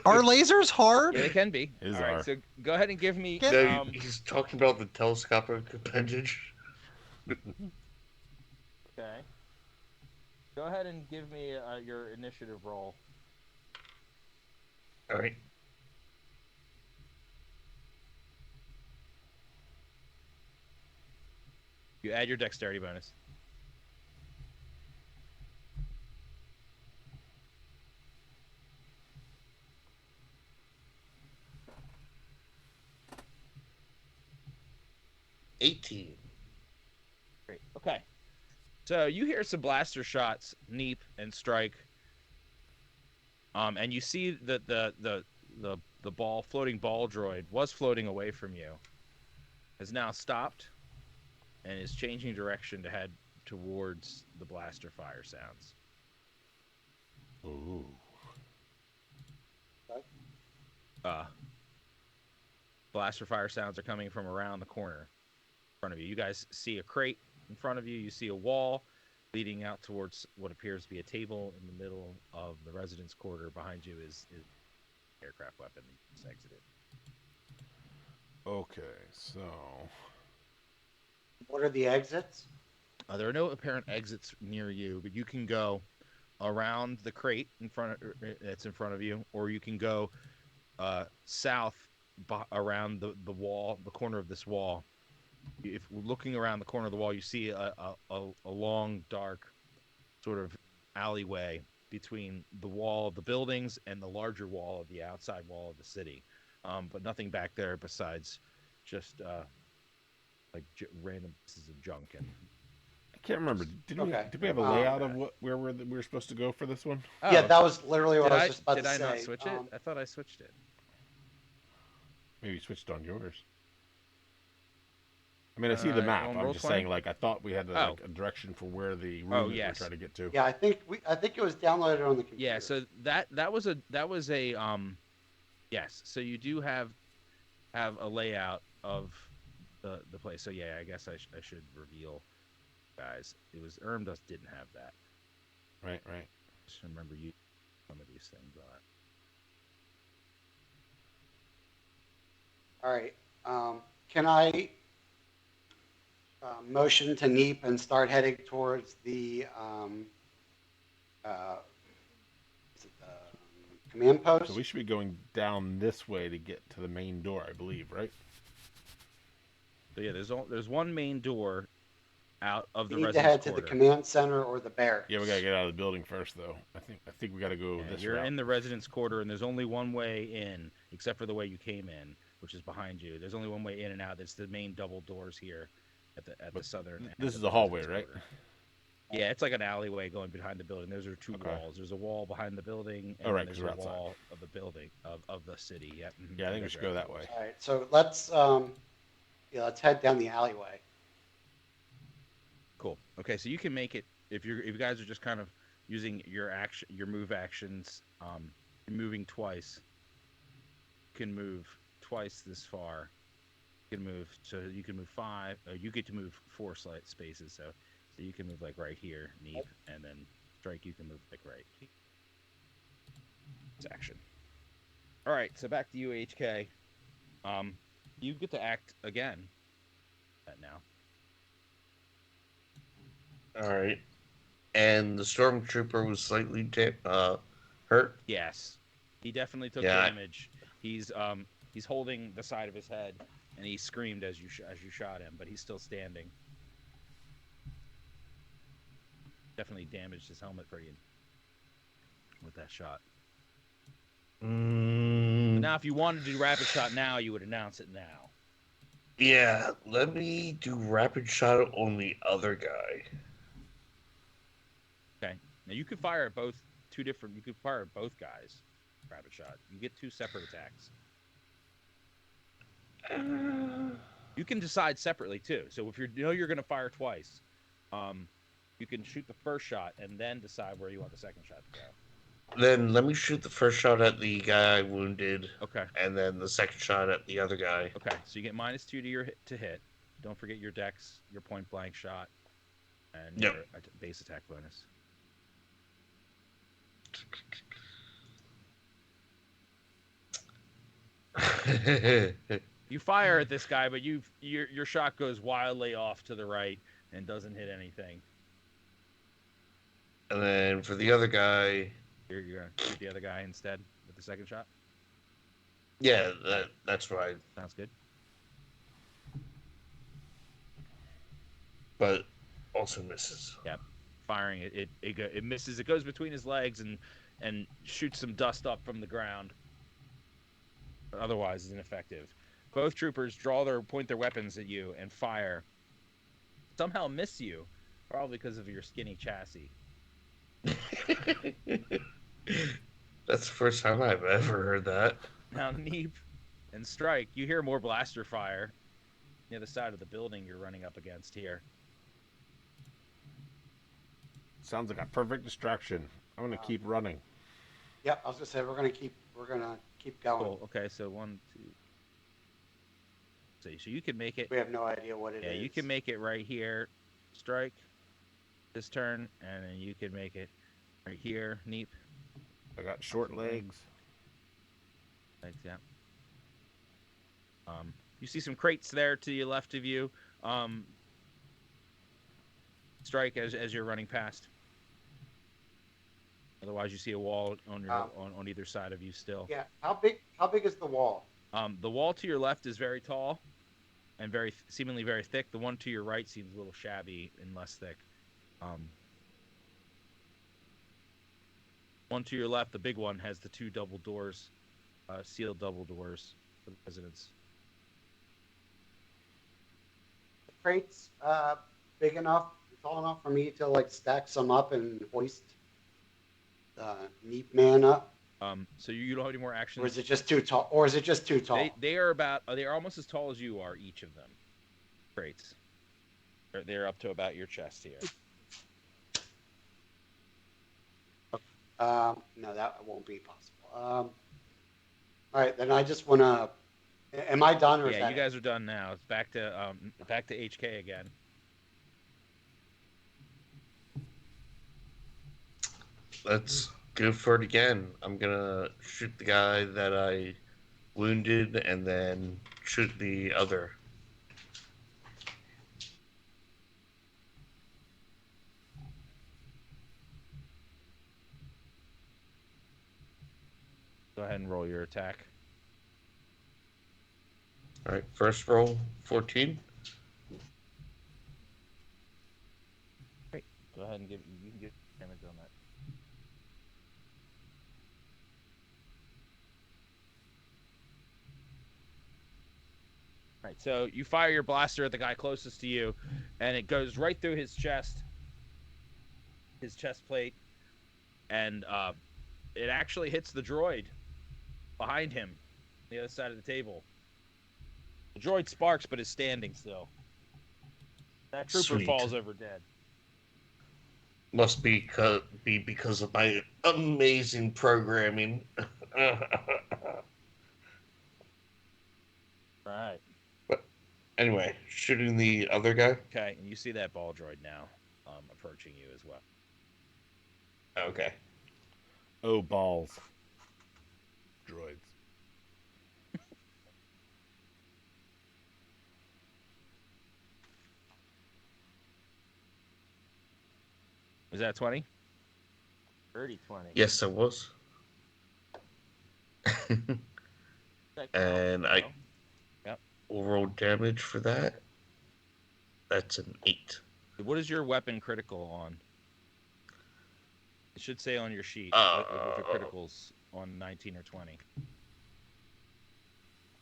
Are lasers hard? yeah, they can be. His All right. are. So go ahead and give me. No, he's talking about the telescopic appendage. Okay. Go ahead and give me your initiative roll. All right. You add your dexterity bonus. $18. Great. Okay. So you hear some blaster shots, Neep and Strike. And you see that the ball, floating ball droid, was floating away from you, has now stopped, and is changing direction to head towards the blaster fire sounds. Ooh. Blaster fire sounds are coming from around the corner in front of you. You guys see a crate in front of you. You see a wall leading out towards what appears to be a table in the middle of the residence quarter. Behind you is aircraft weapon. Just exited. Okay, so What are the exits? There are no apparent exits near you, but you can go around the crate that's in front of you, or you can go south around the wall, the corner of this wall. If looking around the corner of the wall, you see a long, dark sort of alleyway between the wall of the buildings and the larger wall of the outside wall of the city, but nothing back there besides just like random pieces of junk. And I can't remember. Okay. Did we have a layout of where we were supposed to go for this one? Yeah, that was literally what did I was just about did to I say. not switch it? I thought I switched it. Maybe you switched on yours. I mean, I see the map. On I'm just Roll20? saying, like, I thought we had like a direction for where the room is we're trying to get to. Yeah, I think it was downloaded on the computer. Yeah, so that was a yes. So you do have a layout of the place. So yeah, I guess I should reveal, guys. It was Ermdust didn't have that. Right. Just remember you some of these things on it. All right. Can I motion to Neep and start heading towards the is it the command post? So we should be going down this way to get to the main door, I believe, right? So yeah, there's one main door out of the we need to residence head quarter. to the command center or the barracks. Yeah, we gotta get out of the building first, though. I think we gotta go this You're route. in the residence quarter, and there's only one way in, except for the way you came in, which is behind you. There's only one way in and out. That's the main double doors here at the southern. This end is of a the hallway, residence right? quarter. Yeah, it's like an alleyway going behind the building. Those are two Okay. walls. There's a wall behind the building, and Oh, right, there's 'cause we're a outside. wall of the building of the city. Yep. Yeah, I think we should go that way. All right, so let's head down the alleyway. Cool. Okay, so you can make it if you guys are just kind of using your move actions, you're moving twice. You can move twice this far. You can move so you can move 5. You get to move 4 slight spaces. So you can move like right here, Neep, and then Strike. You can move like right. It's action. All right, so back to you, HK. You get to act again. That now. All right. And the stormtrooper was slightly hurt. Yes, he definitely took Yeah. damage. He's holding the side of his head, and he screamed as you shot him, but he's still standing. Definitely damaged his helmet pretty with that shot. Now, if you wanted to do rapid shot now, you would announce it now. Yeah, let me do rapid shot on the other guy. Okay. Now you could fire at both You could fire at both guys. Rapid shot. You get 2 separate attacks. You can decide separately too. So if you're going to fire twice, you can shoot the first shot and then decide where you want the second shot to go. Then let me shoot the first shot at the guy I wounded. Okay. And then the second shot at the other guy. Okay. So you get -2 to your hit. Don't forget your dex, your point blank shot, and your base attack bonus. You fire at this guy, but your shot goes wildly off to the right and doesn't hit anything. And then for the other guy, You're gonna shoot the other guy instead with the second shot. yeah, that's right. Sounds good. But also misses. Yep. Firing it misses. It goes between his legs and shoots some dust up from the ground. But otherwise, is ineffective. Both troopers point their weapons at you and fire. Somehow miss you, probably because of your skinny chassis. That's the first time I've ever heard that. Now, Neep and Strike, you hear more blaster fire near the side of the building you're running up against here. Sounds like a perfect distraction. I'm gonna keep running. Yep, I was gonna say we're gonna keep going. Cool. Okay, so 1, 2. So you can make it. We have no idea what it is. Yeah, you can make it right here, Strike, this turn, and then you can make it right here, Neep. I got short legs. Thanks, yeah. You see some crates there to your left of you. Strike as you're running past. Otherwise, you see a wall on either side of you still. Yeah. How big is the wall? The wall to your left is very tall and seemingly very thick. The one to your right seems a little shabby and less thick. one to your left, the big one, has the 2 double doors, sealed double doors for the residents. The crates big enough, tall enough for me to like stack some up and hoist Neat Man up? So you don't have any more actions. Or is it just too tall? Or is it just too tall? They are about they are almost as tall as you are, each of them. Crates. They're up to about your chest here. No, that won't be possible. All right, then I just want to. Am I done? Or is Yeah, that you guys are done now. It's back to HK again. Let's go for it again. I'm gonna shoot the guy that I wounded, and then shoot the other. Go ahead and roll your attack. All right, first roll 14. Great. Go ahead and you can get damage on that. All right, so you fire your blaster at the guy closest to you, and it goes right through his chest plate, and it actually hits the droid behind him, on the other side of the table. The droid sparks, but is standing still. That trooper Sweet. falls over dead. Must be because of my amazing programming. Right. But anyway, shooting the other guy. Okay, and you see that ball droid now approaching you as well. Okay. Oh, balls. Droids. Was that 20? 30, 20. Yes, I was. And I will roll damage for that. That's an 8. What is your weapon critical on? It should say on your sheet with your criticals on 19 or 20.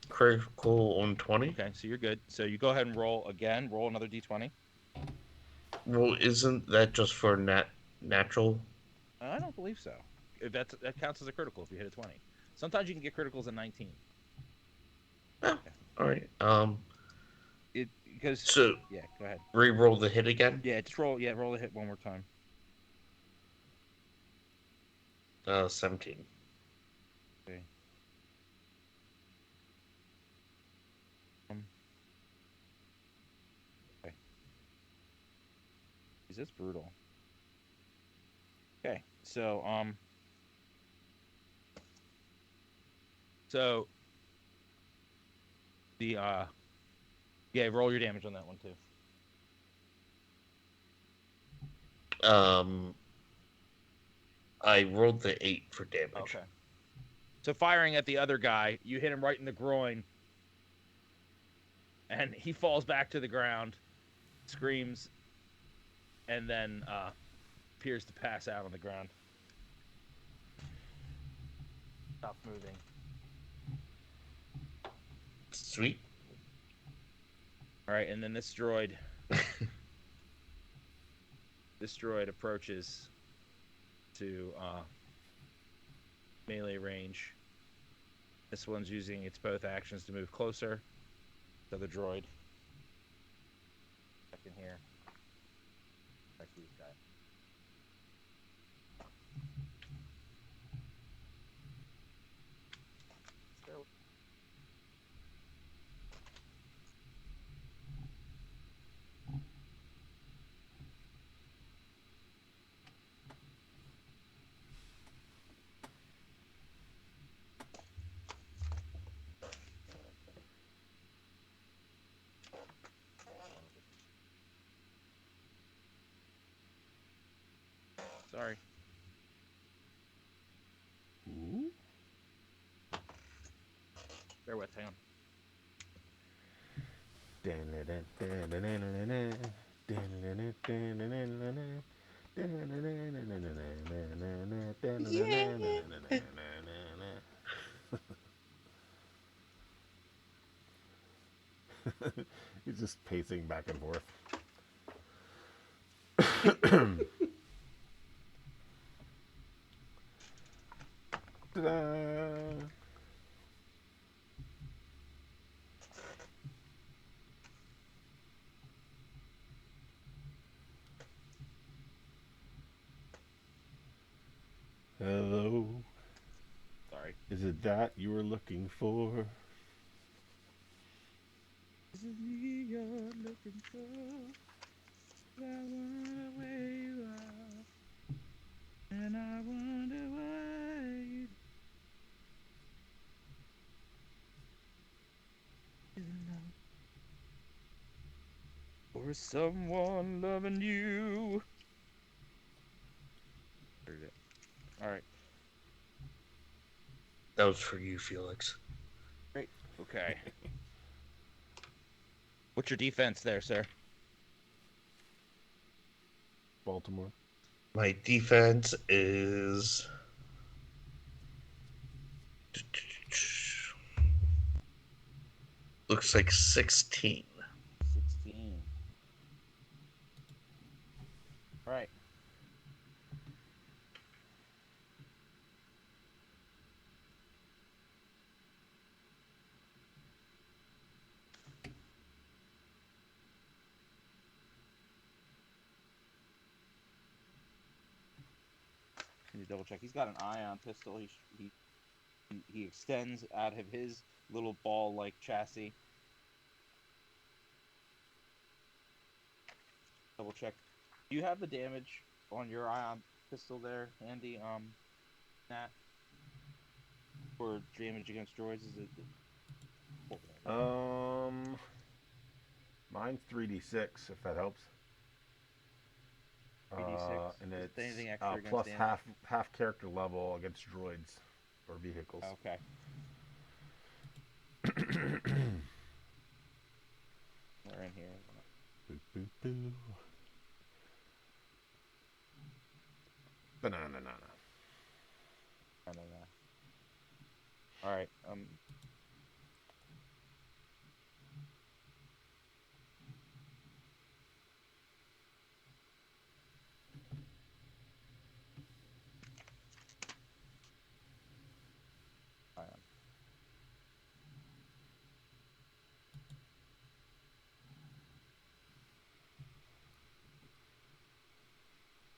Critical on 20. Okay, so you're good. So you go ahead and roll again. Roll another d20. Well, isn't that just for natural? I don't believe so. If that counts as a critical if you hit a 20. Sometimes you can get criticals at 19. Oh, all right. Because So yeah, go ahead. Re-roll the hit again. Yeah, just roll. Yeah, roll the hit one more time. 17. Okay. Okay. Is this brutal? Okay, so the yeah, roll your damage on that one too. I rolled the 8 for damage. Okay. So firing at the other guy, you hit him right in the groin, and he falls back to the ground, screams, and then appears to pass out on the ground. Stop moving. Sweet. All right, and then this droid approaches to melee range. This one's using its both actions to move closer to the droid. I can hear. Like these guys. Sorry. Ooh. Bear with, hang on. just pacing back and forth. Ta-da! Hello. Sorry. Is it that you were looking for? This is me you're looking for. I wonder where you are, and I wonder why you didn't know. Or someone loving you. All right. That was for you, Felix. Great. Okay. What's your defense there, sir? Baltimore. My defense is looks like 16. 16. All right. Can you double check? He's got an ion pistol. He extends out of his little ball-like chassis. Double check. Do you have the damage on your ion pistol there, Andy? Nat, for damage against droids, is it? Mine's 3d6 if that helps. 3d6. And Is it's anything extra against plus damage? half character level against droids or vehicles. Okay. We're in here. Boo, boo, boo. Banana. I don't know. All right. Ion.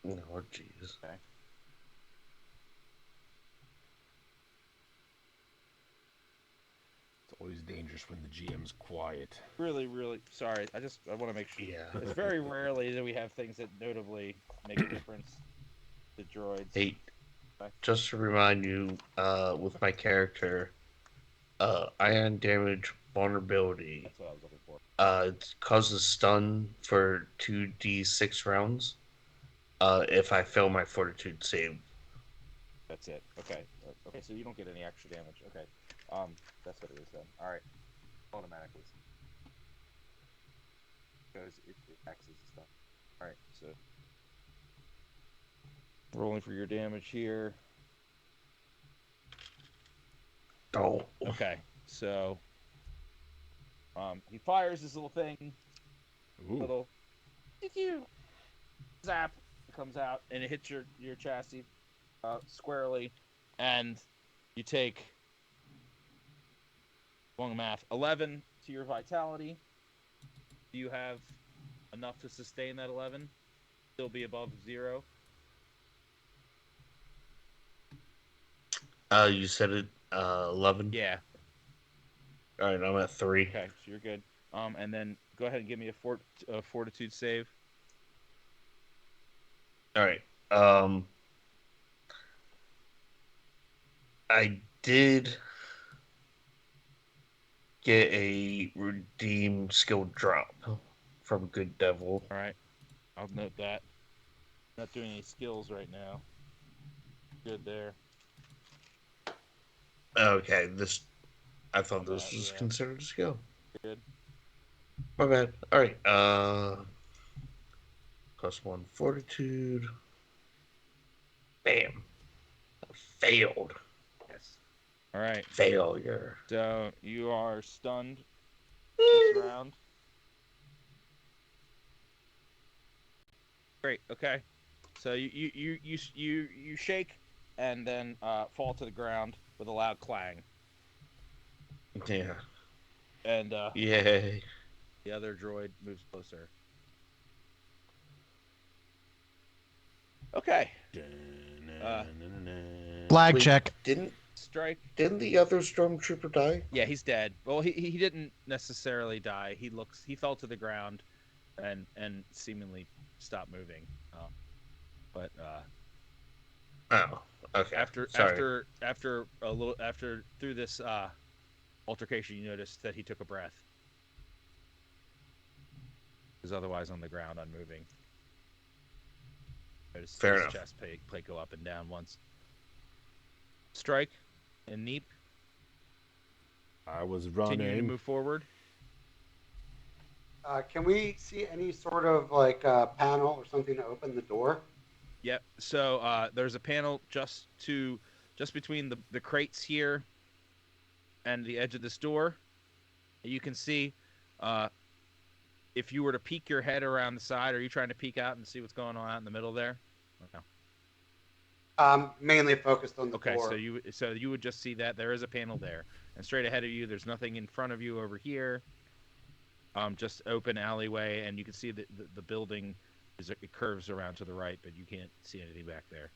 Oh, jeez. Okay. It's always dangerous when the GM's quiet. Really, really sorry. I want to make sure. Yeah. It's very rarely that we have things that notably make a difference to droids. Hey, Okay. just to remind you, with my character, ion damage vulnerability. That's what I was looking for. It causes stun for 2d6 rounds. If I fail my fortitude save. That's it. Okay. Okay. So you don't get any extra damage. Okay. That's what it is then. All right. Automatically. Because it X's and stuff. All right. So rolling for your damage here. Oh. Okay. So he fires this little thing. Ooh. Little zap comes out and it hits your chassis squarely, and you take long math 11 to your vitality. Do you have enough to sustain that 11? Still be above 0? You said it. 11. Yeah. All right, I'm at 3. Okay, so you're good. And then go ahead and give me a fortitude save. All right. I did get a redeem skill drop from Good Devil. All right, I'll note that. Not doing any skills right now. Good there. Okay, I thought this was Yeah. considered a skill. Good. My bad. All right. +1 fortitude. Bam. Failed. Yes. All right. Failure. So you are stunned this round. Great. Okay. So you shake and then fall to the ground with a loud clang, Yeah. and Yay. the other droid moves closer. Okay. Flag Wait, check. Strike. didn't the other stormtrooper die? Yeah, he's dead. Well, he didn't necessarily die. He fell to the ground, and seemingly stopped moving. But Oh, okay. after Sorry. through this altercation, you notice that he took a breath. Is otherwise on the ground, unmoving. Notice Fair his enough. chest plate go up and down once. Strike and Neep. I was Continue to running. move forward. Can we see any sort of like panel or something to open the door? Yep. So there's a panel just between the crates here and the edge of this door. You can see if you were to peek your head around the side. Are you trying to peek out and see what's going on out in the middle there? No. Mainly focused on the Okay, door. so you would just see that there is a panel there, and straight ahead of you, there's nothing in front of you over here. Just open alleyway, and you can see the building it curves around to the right, but you can't see anything back there.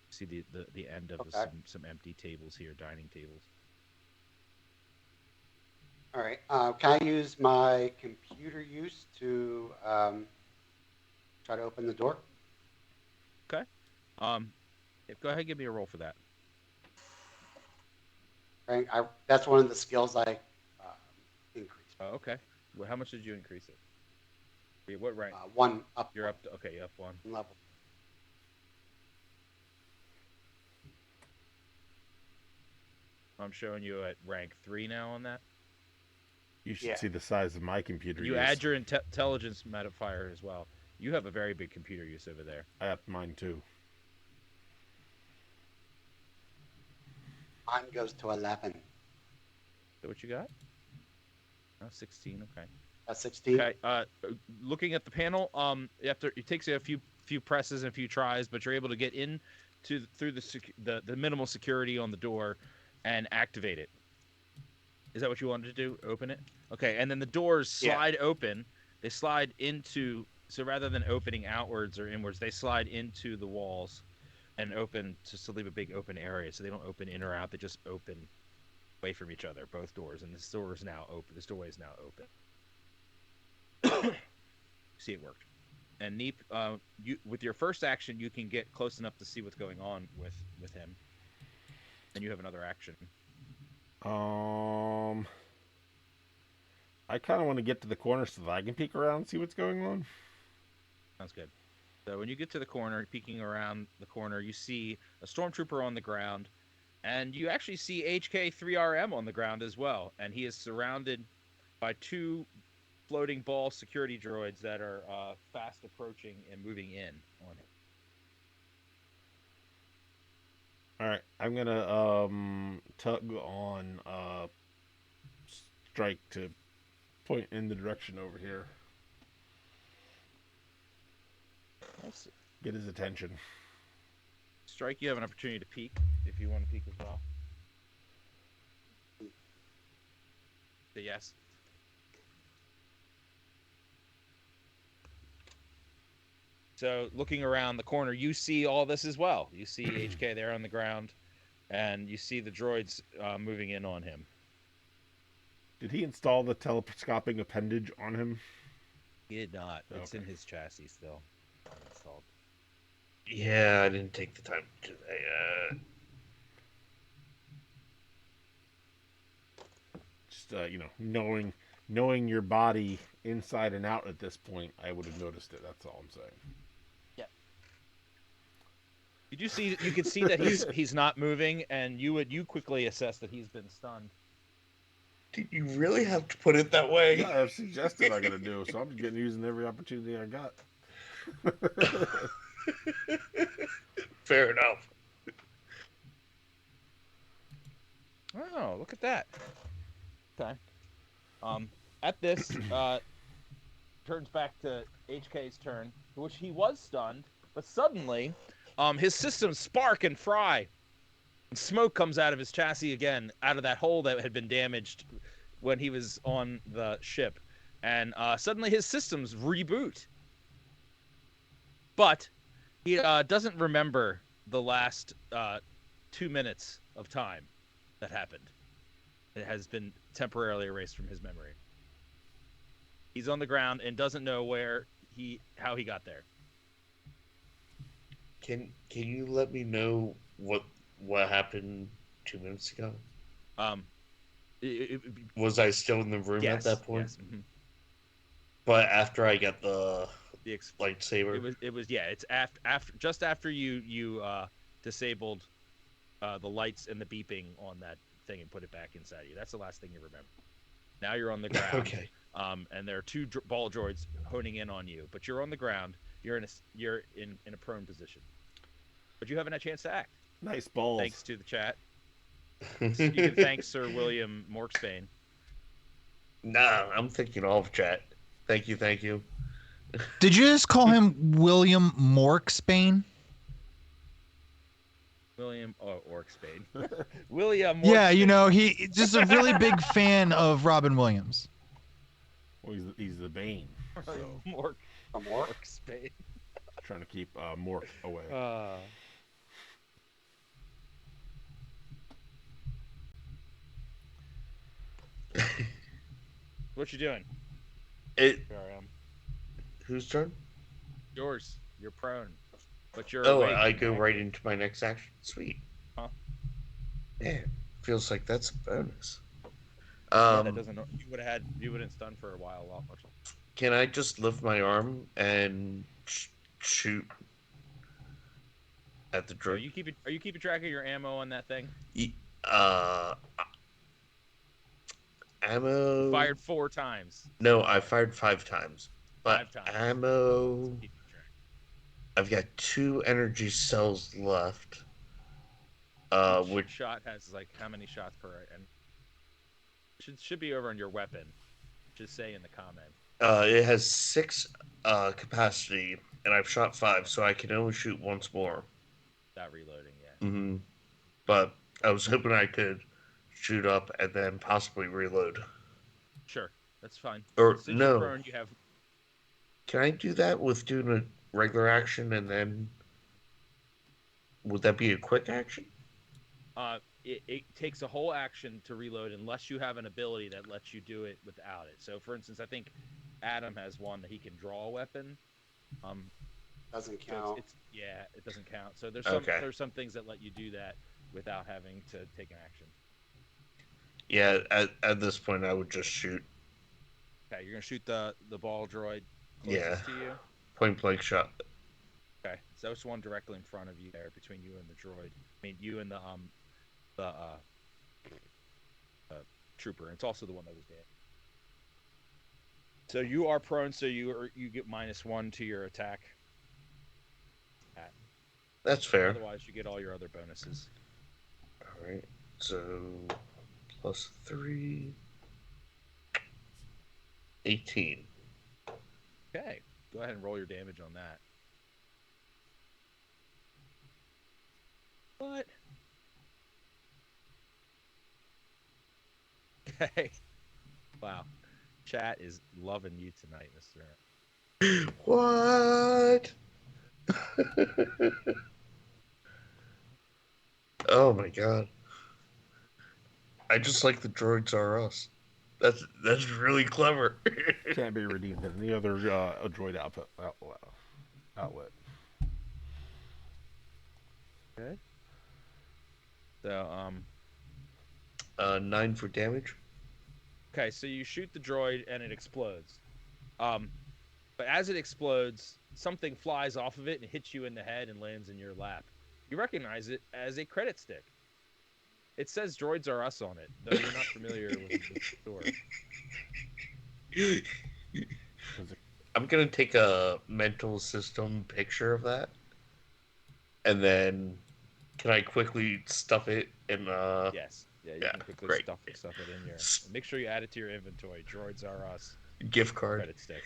See the end of some empty tables here, dining tables. All right. Can I use my computer use to try to open the door? Okay. Go ahead and give me a roll for that. Right. That's one of the skills I increased. Oh, okay. Well, how much did you increase it? What rank? One up. You're up. Okay, you're up one level. I'm showing you at rank 3 now on that. You should see the size of my computer. You add your intelligence modifier as well. You have a very big computer use over there. I have mine too. Mine goes to 11. Is that what you got? Oh, 16. Okay. That's 16. Okay. Looking at the panel, it takes you a few presses and a few tries, but you're able to get in through the minimal security on the door and activate it. Is that what you wanted to do? Open it? Okay, and then the doors slide open. They slide into, so rather than opening outwards or inwards, they slide into the walls and open just to leave a big open area. So they don't open in or out, they just open away from each other, both doors. And this door is now open. This doorway is now open. See, it worked. And Neep, with your first action, you can get close enough to see what's going on with him. And you have another action. I kind of want to get to the corner so that I can peek around and see what's going on. Sounds good. So when you get to the corner, peeking around the corner, you see a stormtrooper on the ground, and you actually see HK-3RM on the ground as well. And he is surrounded by 2 floating ball security droids that are fast approaching and moving in on him. All right, I'm gonna tug on Strike to point in the direction over here. Get his attention. Strike, you have an opportunity to peek if you want to peek as well. Say yes. So looking around the corner, you see all this as well. You see HK there on the ground, and you see the droids moving in on him. Did he install the telescoping appendage on him? He did not. It's Okay. in his chassis still. Installed. Yeah, I didn't take the time to do that. Just knowing your body inside and out at this point, I would have noticed it. That's all I'm saying. Yeah. You could see that he's not moving, and you quickly assess that he's been stunned. Did you really have to put it that way? Yeah, I've suggested I gotta do, so I'm using every opportunity I got. Fair enough. Oh, look at that. Okay. At this, turns back to HK's turn, which he was stunned, but suddenly, his systems spark and fry. And smoke comes out of his chassis again, out of that hole that had been damaged when he was on the ship, and suddenly his systems reboot. But he doesn't remember the last 2 minutes of time that happened. It has been temporarily erased from his memory. He's on the ground and doesn't know how he got there. Can you let me know what happened 2 minutes ago? Um, Was I still in the room yes, at that point? Yes. Mm-hmm. But after I got the Lightsaber. lightsaber, It was yeah. It's after you disabled the lights and the beeping on that thing and put it back inside you. That's the last thing you remember. Now you're on the ground. Okay. And there are two ball droids honing in on you, but you're on the ground. You're in a prone position, but you haven't had a chance to act. Nice balls. Thanks to the chat. You can thank Sir William Morksbane. Nah, I'm thinking all of chat. Thank you. Did you just call him William Morksbane? William Orksbane. William Morksbane. Yeah, you know, he's just a really big fan of Robin Williams. Well, he's the Bane. So Morksbane. trying to keep Mork away. What you doing? HK-3RM. Whose turn? Yours. You're prone, but you're. Oh, awake I and go active. right into my next action. Sweet. Huh? Man, feels like that's a bonus. Yeah, that doesn't. You would have stunned for a while. Can I just lift my arm and shoot at the Are droid? you keeping track of your ammo on that thing? Uh, ammo. Fired 4 times. No, I fired 5 times. But 5 times. ammo. Keep track. I've got 2 energy cells left. Which shot has like how many shots per? And should be over on your weapon. Just say in the comment. It has 6 capacity, and I've shot 5, so I can only shoot once more. Without reloading yet. Mm-hmm. But I was hoping I could shoot up and then possibly reload. Sure, that's fine. Or Since no. you're prone, you have. Can I do that with doing a regular action and then? Would that be a quick action? It takes a whole action to reload unless you have an ability that lets you do it without it. So, for instance, I think Adam has one that he can draw a weapon. Doesn't So count. it doesn't count. So there's some things that let you do that without having to take an action. Yeah, at this point I would just shoot. Okay, you're gonna shoot the ball droid closest to you. Point blank shot. Okay, so it's one directly in front of you there between you and the droid. I mean, you and the trooper. And it's also the one that was dead. So you are prone, so you get -1 to your attack. That's fair. Otherwise, you get all your other bonuses. All right. So +3. 18. Okay, go ahead and roll your damage on that. What? Okay. Wow. Chat is loving you tonight, Mr. What? Oh my god. I just like the droids are us. That's really clever. Can't be redeemed in any other droid outlet. Okay. So 9 for damage. okay, so you shoot the droid and it explodes. But as it explodes, something flies off of it and hits you in the head and lands in your lap. You recognize it as a credit stick. It says "Droids Are Us" on it, though you're not familiar with the story. I'm gonna take a mental system picture of that, and then can I quickly stuff it in? Yes, you Yeah, can quickly great. stuff it in your. Make sure you add it to your inventory. Droids Are Us. Gift card. Credit stick.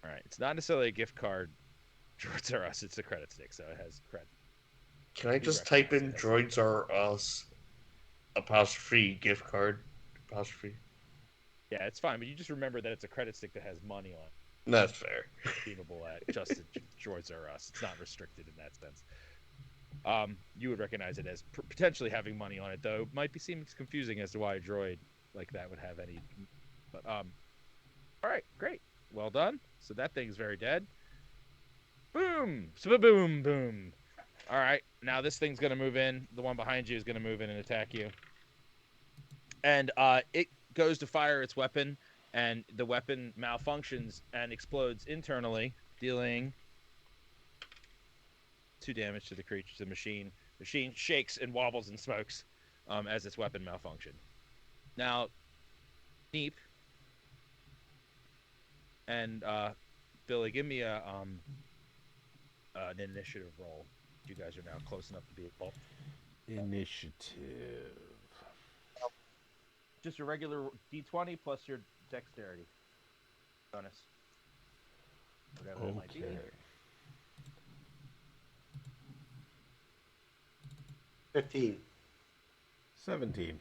All right. It's not necessarily a gift card. Droids are us. It's a credit stick, so it has credit. Can I Do just type recognize in it as- droids are us apostrophe gift card apostrophe? Yeah, it's fine, but you just remember that it's a credit stick that has money on it. That's fair. Redeemable at just Droids are us. It's not restricted in that sense. You would recognize it as potentially having money on it, though. Might be seems confusing as to why a droid like that would have any. But all right, great, well done. So that thing's very dead. Boom, boom, boom. All right, now this thing's gonna move in. The one behind you is gonna move in and attack you. And it goes to fire its weapon, and the weapon malfunctions and explodes internally, dealing 2 damage to the creature, to the machine. The machine shakes and wobbles and smokes as its weapon malfunctioned. Now, Neep and Billy, give me an initiative roll. You guys are now close enough to be a Initiative. just a regular D20 plus your dexterity bonus. Whatever it might be. Okay. 15. 17.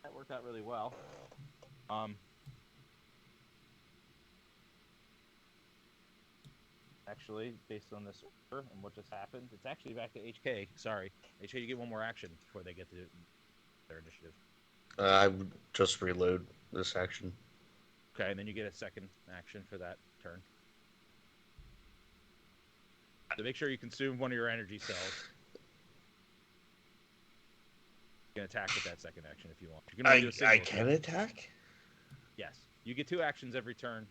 That worked out really well. Actually, based on this order and what just happened, it's actually back to HK. Sorry, HK, you get one more action before they get to their initiative. I would just reload this action. Okay, and then you get a second action for that turn. So make sure you consume one of your energy cells. You can attack with that second action if you want. You can only do a single I can attack? Yes, you get 2 actions every turn.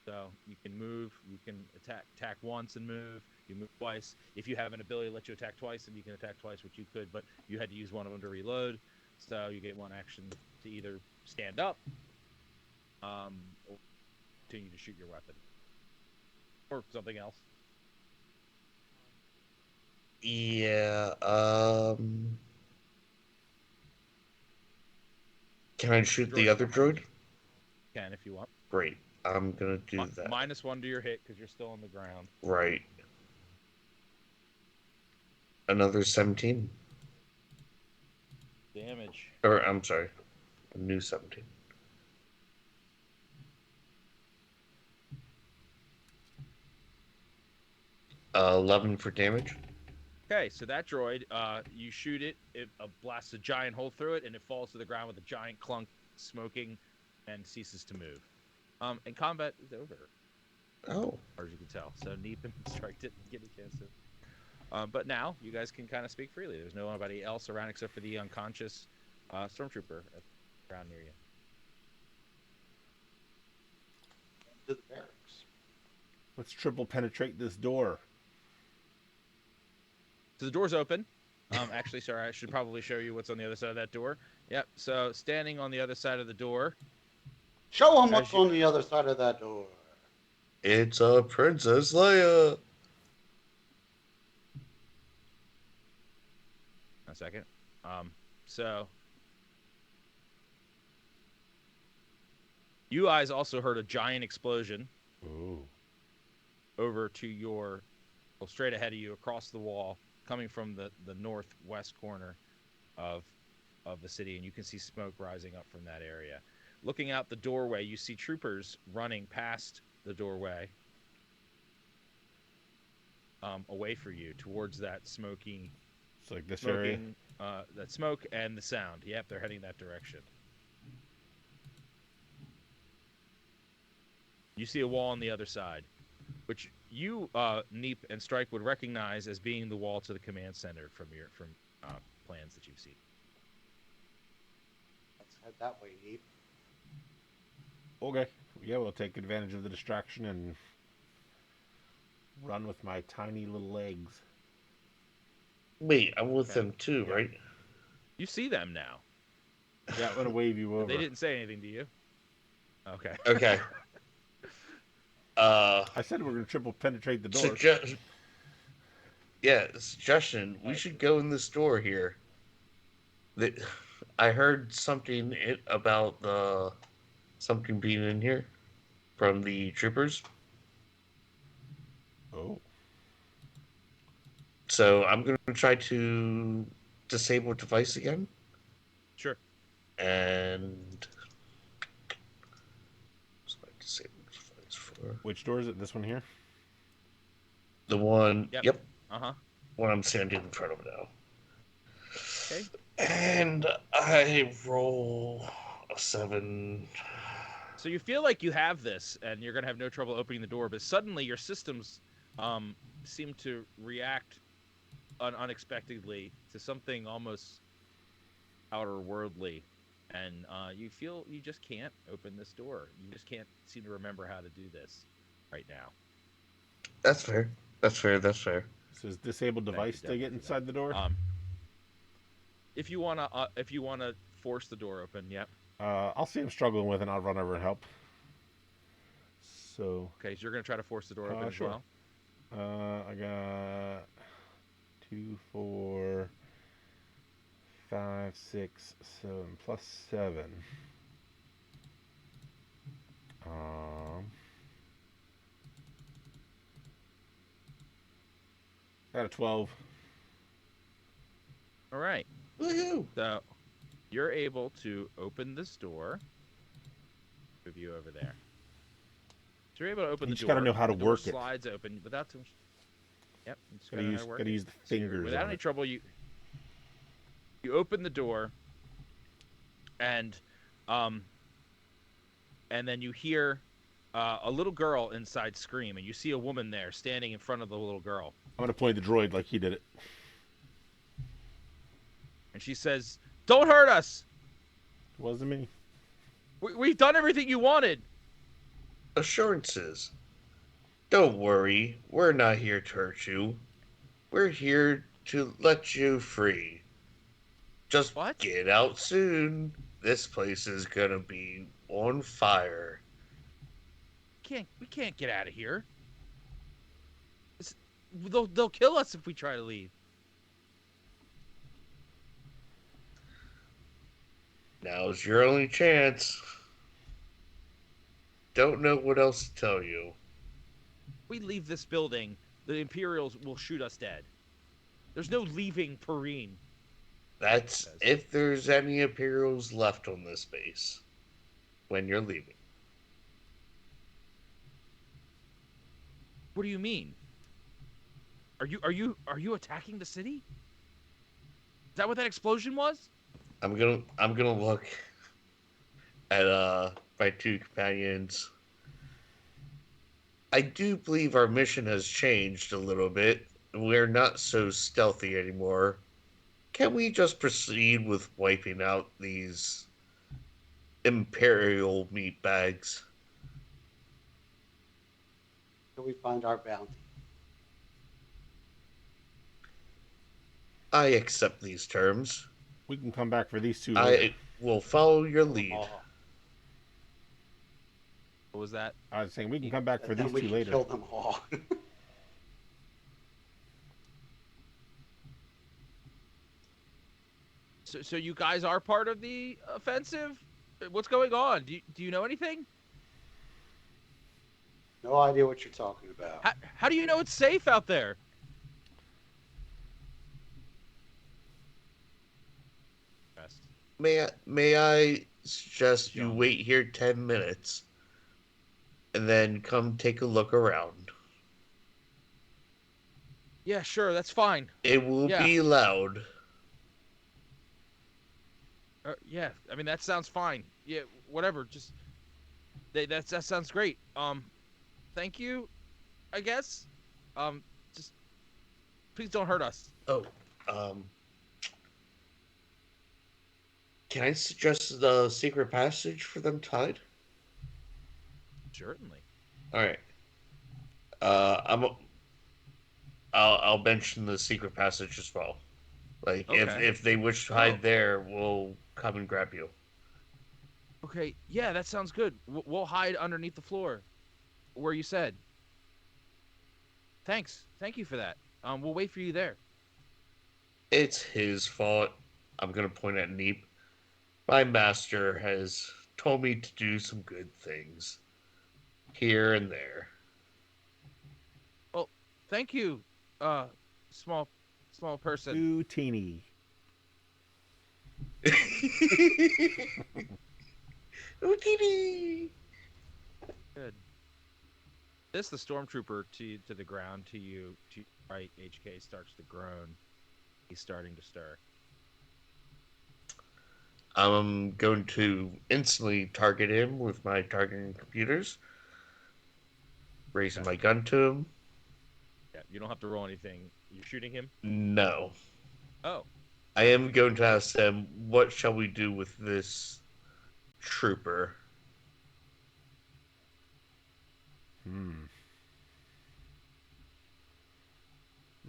So you can move, you can attack once and move. You move twice. If you have an ability to let you attack twice, then you can attack twice, which you could, but you had to use one of them to reload. So you get 1 action to either stand up, or continue to shoot your weapon, or something else. Yeah. Can I shoot the Droid other droid? You can if you want. Great. I'm gonna do that. -1 to your hit because you're still on the ground. Right. Another 17. Damage. Or, I'm sorry. A new 17. 11 for damage. Okay, so that droid, you shoot it, it blasts a giant hole through it, and it falls to the ground with a giant clunk, smoking, and ceases to move. And combat is over, Oh. as far as you can tell. So Neep and Strike didn't get a chance to. But now you guys can kind of speak freely. There's nobody else around except for the unconscious stormtrooper around near you. To the barracks. Let's triple penetrate this door. So the door's open. Actually, sorry, I should probably show you what's on the other side of that door. Yep. So standing on the other side of the door. Show them what's on the other side of that door. It's a Princess Leia. A second. So you guys also heard a giant explosion. Ooh. Over to your, well, straight ahead of you, across the wall, coming from the northwest corner of the city, and you can see smoke rising up from that area. Looking out the doorway, you see troopers running past the doorway, away for you towards that smoking. It's like this area. That smoke and the sound. Yep, they're heading that direction. You see a wall on the other side, which you, Neep and Strike, would recognize as being the wall to the command center from plans that you've seen. Let's head that way, Neep. Okay. Yeah, we'll take advantage of the distraction and run with my tiny little legs. Wait, I'm with Okay. them too, Yeah. right? You see them now. Yeah, I'm gonna wave you over. They didn't say anything to you. Okay. Okay. I said we were going to triple penetrate the door. Suggestion. We should go in this door here. I heard something about something being in here from the troopers. Oh. So I'm going to try to disable device again. Sure. And so I disable device for Which door is it? This one here? the one. Yep. Uh-huh. One I'm standing in front of now. Okay. And I roll a 7. So you feel like you have this, and you're gonna have no trouble opening the door, but suddenly your systems seem to react unexpectedly to something almost outer worldly, and you feel you just can't open this door. You just can't seem to remember how to do this right now. That's fair. That's fair. That's fair. So is disable device to get inside the door? If you wanna force the door open, yep. I'll see him struggling with it, and I'll run over and help. So. Okay, so you're gonna try to force the door open as sure. well. I got 2, 4, 5, 6, 7 plus 7. I got a 12. All right. Woohoo! So you're able to open this door. Move you over there. So you're able to open the door. You just gotta know how to the door work it. Slides open without too much. Yep. You just Gotta use the fingers. Without any trouble, you open the door, and then you hear a little girl inside scream, and you see a woman there standing in front of the little girl. I'm gonna play the droid like he did it. And she says, "Don't hurt us. It wasn't me. We've done everything you wanted." Assurances. Don't worry. We're not here to hurt you. We're here to let you free. Just What? get out soon. This place is gonna be on fire. We can't get out of here. They'll kill us if we try to leave. Now's your only chance. Don't know what else to tell you. We leave this building, the Imperials will shoot us dead. There's no leaving Perrine. That's if there's any Imperials left on this base when you're leaving. What do you mean? Are you attacking the city? Is that what that explosion was? I'm gonna look at my 2 companions. I do believe our mission has changed a little bit. We're not so stealthy anymore. Can we just proceed with wiping out these Imperial meat bags? Till we find our bounty. I accept these terms. We can come back for these 2 later. I will follow your lead. What was that? I was saying we can come back for these 2 later. Kill them all. So you guys are part of the offensive? What's going on? Do you know anything? No idea what you're talking about. How do you know it's safe out there? May I suggest you wait here 10 minutes and then come take a look around? Yeah, sure, that's fine. It will be loud. Yeah, I mean that sounds fine. Yeah, whatever. Just that sounds great. Thank you, I guess. Just please don't hurt us. Oh, can I suggest the secret passage for them tied? Certainly. All right. I'll mention the secret passage as well. Like if they wish to hide there, we'll come and grab you. Okay. Yeah, that sounds good. We'll hide underneath the floor. where you said. Thanks. Thank you for that. We'll wait for you there. It's his fault. I'm gonna point at Neep. My master has told me to do some good things here and there. Well, thank you, uh, small, small person. Too teeny. Houdini! Good. This the stormtrooper to the ground to you to your right. HK starts to groan. He's starting to stir. I'm going to instantly target him with my targeting computers, raising Okay. my gun to him. Yeah, you don't have to roll anything. You're shooting him. No. Oh, I am going to ask them, what shall we do with this trooper?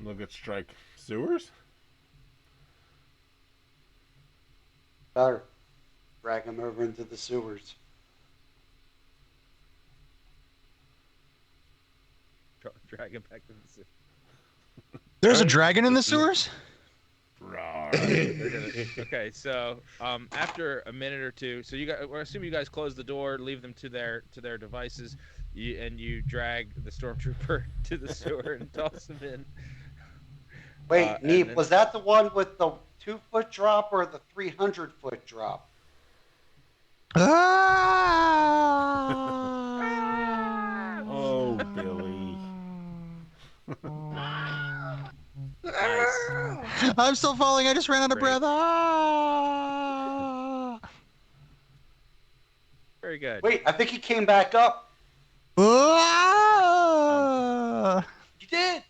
Look at strike sewers. Better drag him over into the sewers. drag him back to the city. There's a dragon in the sewers? Okay, so after a minute or two, so you guys, I assume you guys close the door, leave them to their devices, and you drag the stormtrooper to the sewer and toss him in. Wait, Neep, then- was that the one with the 2-foot drop or the 300-foot drop? Ah! Oh, Billy. Nice. I'm still falling. I just ran out of Great. breath. Ah! Very good. Wait, I think he came back up. Ah! He did.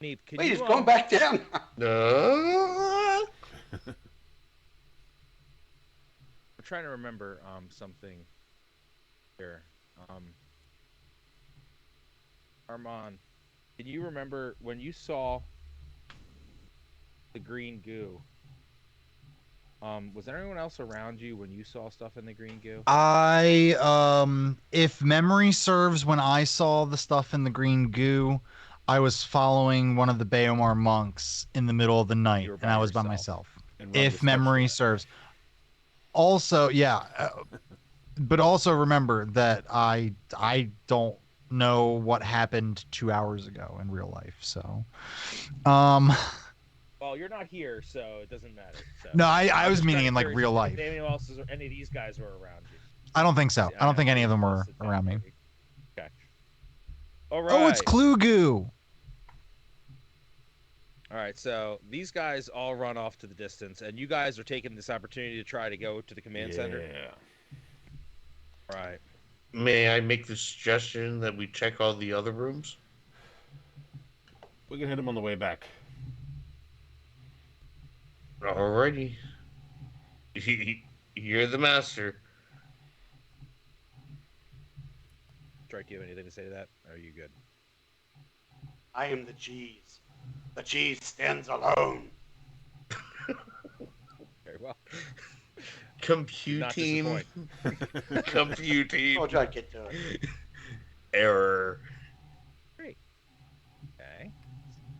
Neep, can Wait, you, he's going back down. No. I'm trying to remember something here. Armand, can you remember when you saw the green goo? Was there anyone else around you when you saw stuff in the green goo? If memory serves, when I saw the stuff in the green goo, I was following one of the Beomar monks in the middle of the night, You were and by I was by yourself. myself. And Rumpus If touched memory it. serves. Also, yeah, but also remember that I don't know what happened 2 hours ago in real life. So, Well, you're not here, so it doesn't matter. So. no, I I'm was just meaning kinda in like curious real if life. anyone else any of these guys were around you. I don't think so. I don't know think any of them I'll were sit down around me. maybe. Okay. All right. Oh, it's Clue Goo. All right, so these guys all run off to the distance, and you guys are taking this opportunity to try to go to the command center. Yeah. All right. May I make the suggestion that we check all the other rooms? We can hit him on the way back. Alrighty. You're the master. Strike, do you have anything to say to that? Or are you good? I am the cheese. The cheese stands alone. Very well. Computing. Computing. Told you I'd get to it. Error. Great. Okay.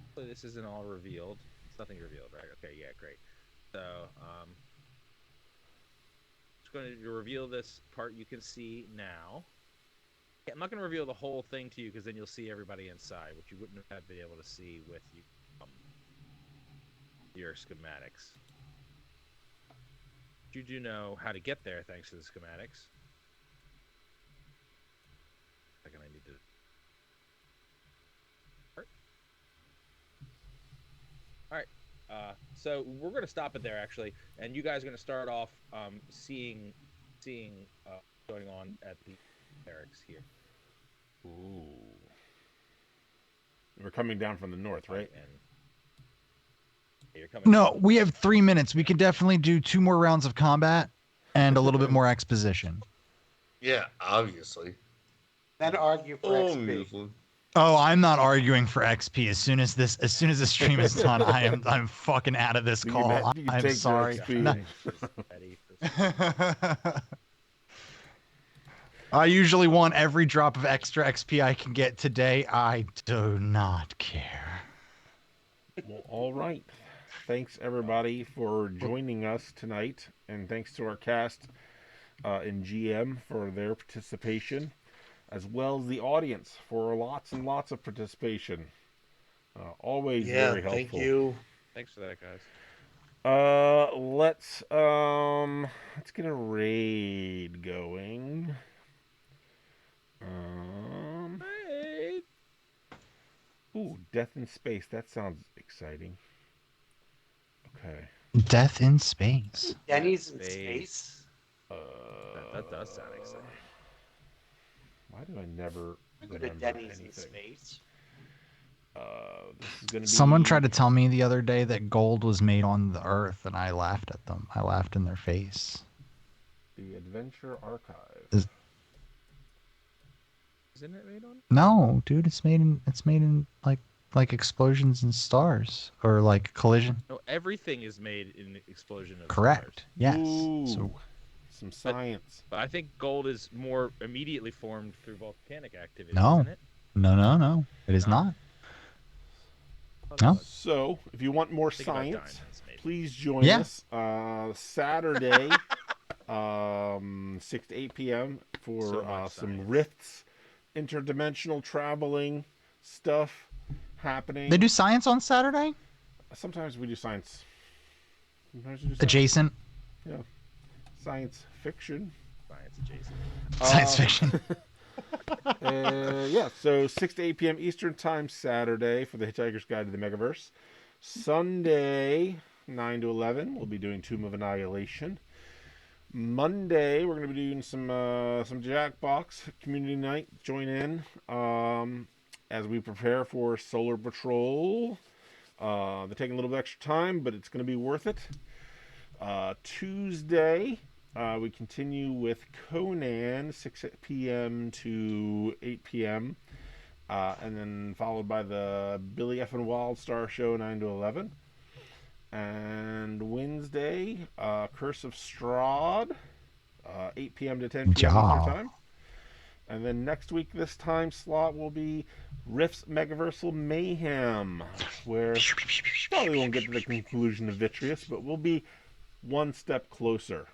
Hopefully this isn't all revealed. It's nothing revealed, right? Okay, yeah, great. So, just going to reveal this part you can see now. Yeah, I'm not going to reveal the whole thing to you because then you'll see everybody inside, which you wouldn't have been able to see with your schematics. You do know how to get there thanks to the schematics. Second, I need to. All right. So we're going to stop it there actually, and you guys are going to start off seeing going on at the barracks here. Ooh. We're coming down from the north, right? And you're coming. No, we have 3 minutes. We could definitely do 2 more rounds of combat and a little bit more exposition. Yeah, obviously. Then argue for XP. Obviously. Oh, I'm not arguing for XP. As soon as this stream is done, I'm fucking out of this You call. can- you can I'm take your sorry. XP. No. Ready for I usually want every drop of extra XP I can get. Today, I do not care. Well, all right. Thanks everybody for joining us tonight, and thanks to our cast and GM for their participation, as well as the audience for lots and lots of participation. Always very helpful. Thank you. Thanks for that, guys. Let's get a raid going. Hey. Ooh, Death in Space. That sounds exciting. Okay. Death in space. Denny's in Space. space. That does sound exciting. Why do I never I go to remember Denny's in anything? space. This is gonna be. Someone tried to tell me the other day that gold was made on the Earth, and I laughed at them. I laughed in their face. The Adventure Archive. Isn't it made on? No, dude, it's made in like explosions and stars or like collision. No, everything is made in explosion of Correct. stars. Yes. Ooh, So some science. But I think gold is more immediately formed through volcanic activity, No. isn't it? no, it is No? not. Thought No. it was. So, if you want more Think about science, diamonds, maybe. please join Yeah. us Saturday, 6 to 8 p.m. for So much some science. rifts, interdimensional traveling stuff happening. They do science on Saturday? Sometimes we do science. Sometimes we do science. Adjacent. Yeah. Science fiction. Science adjacent. Science fiction. Yeah, so 6 to 8 p.m. Eastern Time Saturday for the Hitchhiker's Guide to the Megaverse. Sunday, 9 to 11, we'll be doing Tomb of Annihilation. Monday, we're going to be doing some Jackbox community night. Join in as we prepare for Solar Patrol. They're taking a little bit extra time, but it's going to be worth it. Tuesday, we continue with Conan, 6 p.m. to 8 p.m. And then followed by the Billy F. and Wildstar show, 9 to 11. And Wednesday, Curse of Strahd, 8 p.m. to 10 p.m. Ja. Eastern Time. And then next week, this time slot will be Rift's Megaversal Mayhem, where probably won't get to the conclusion of Vitreous, but we'll be one step closer.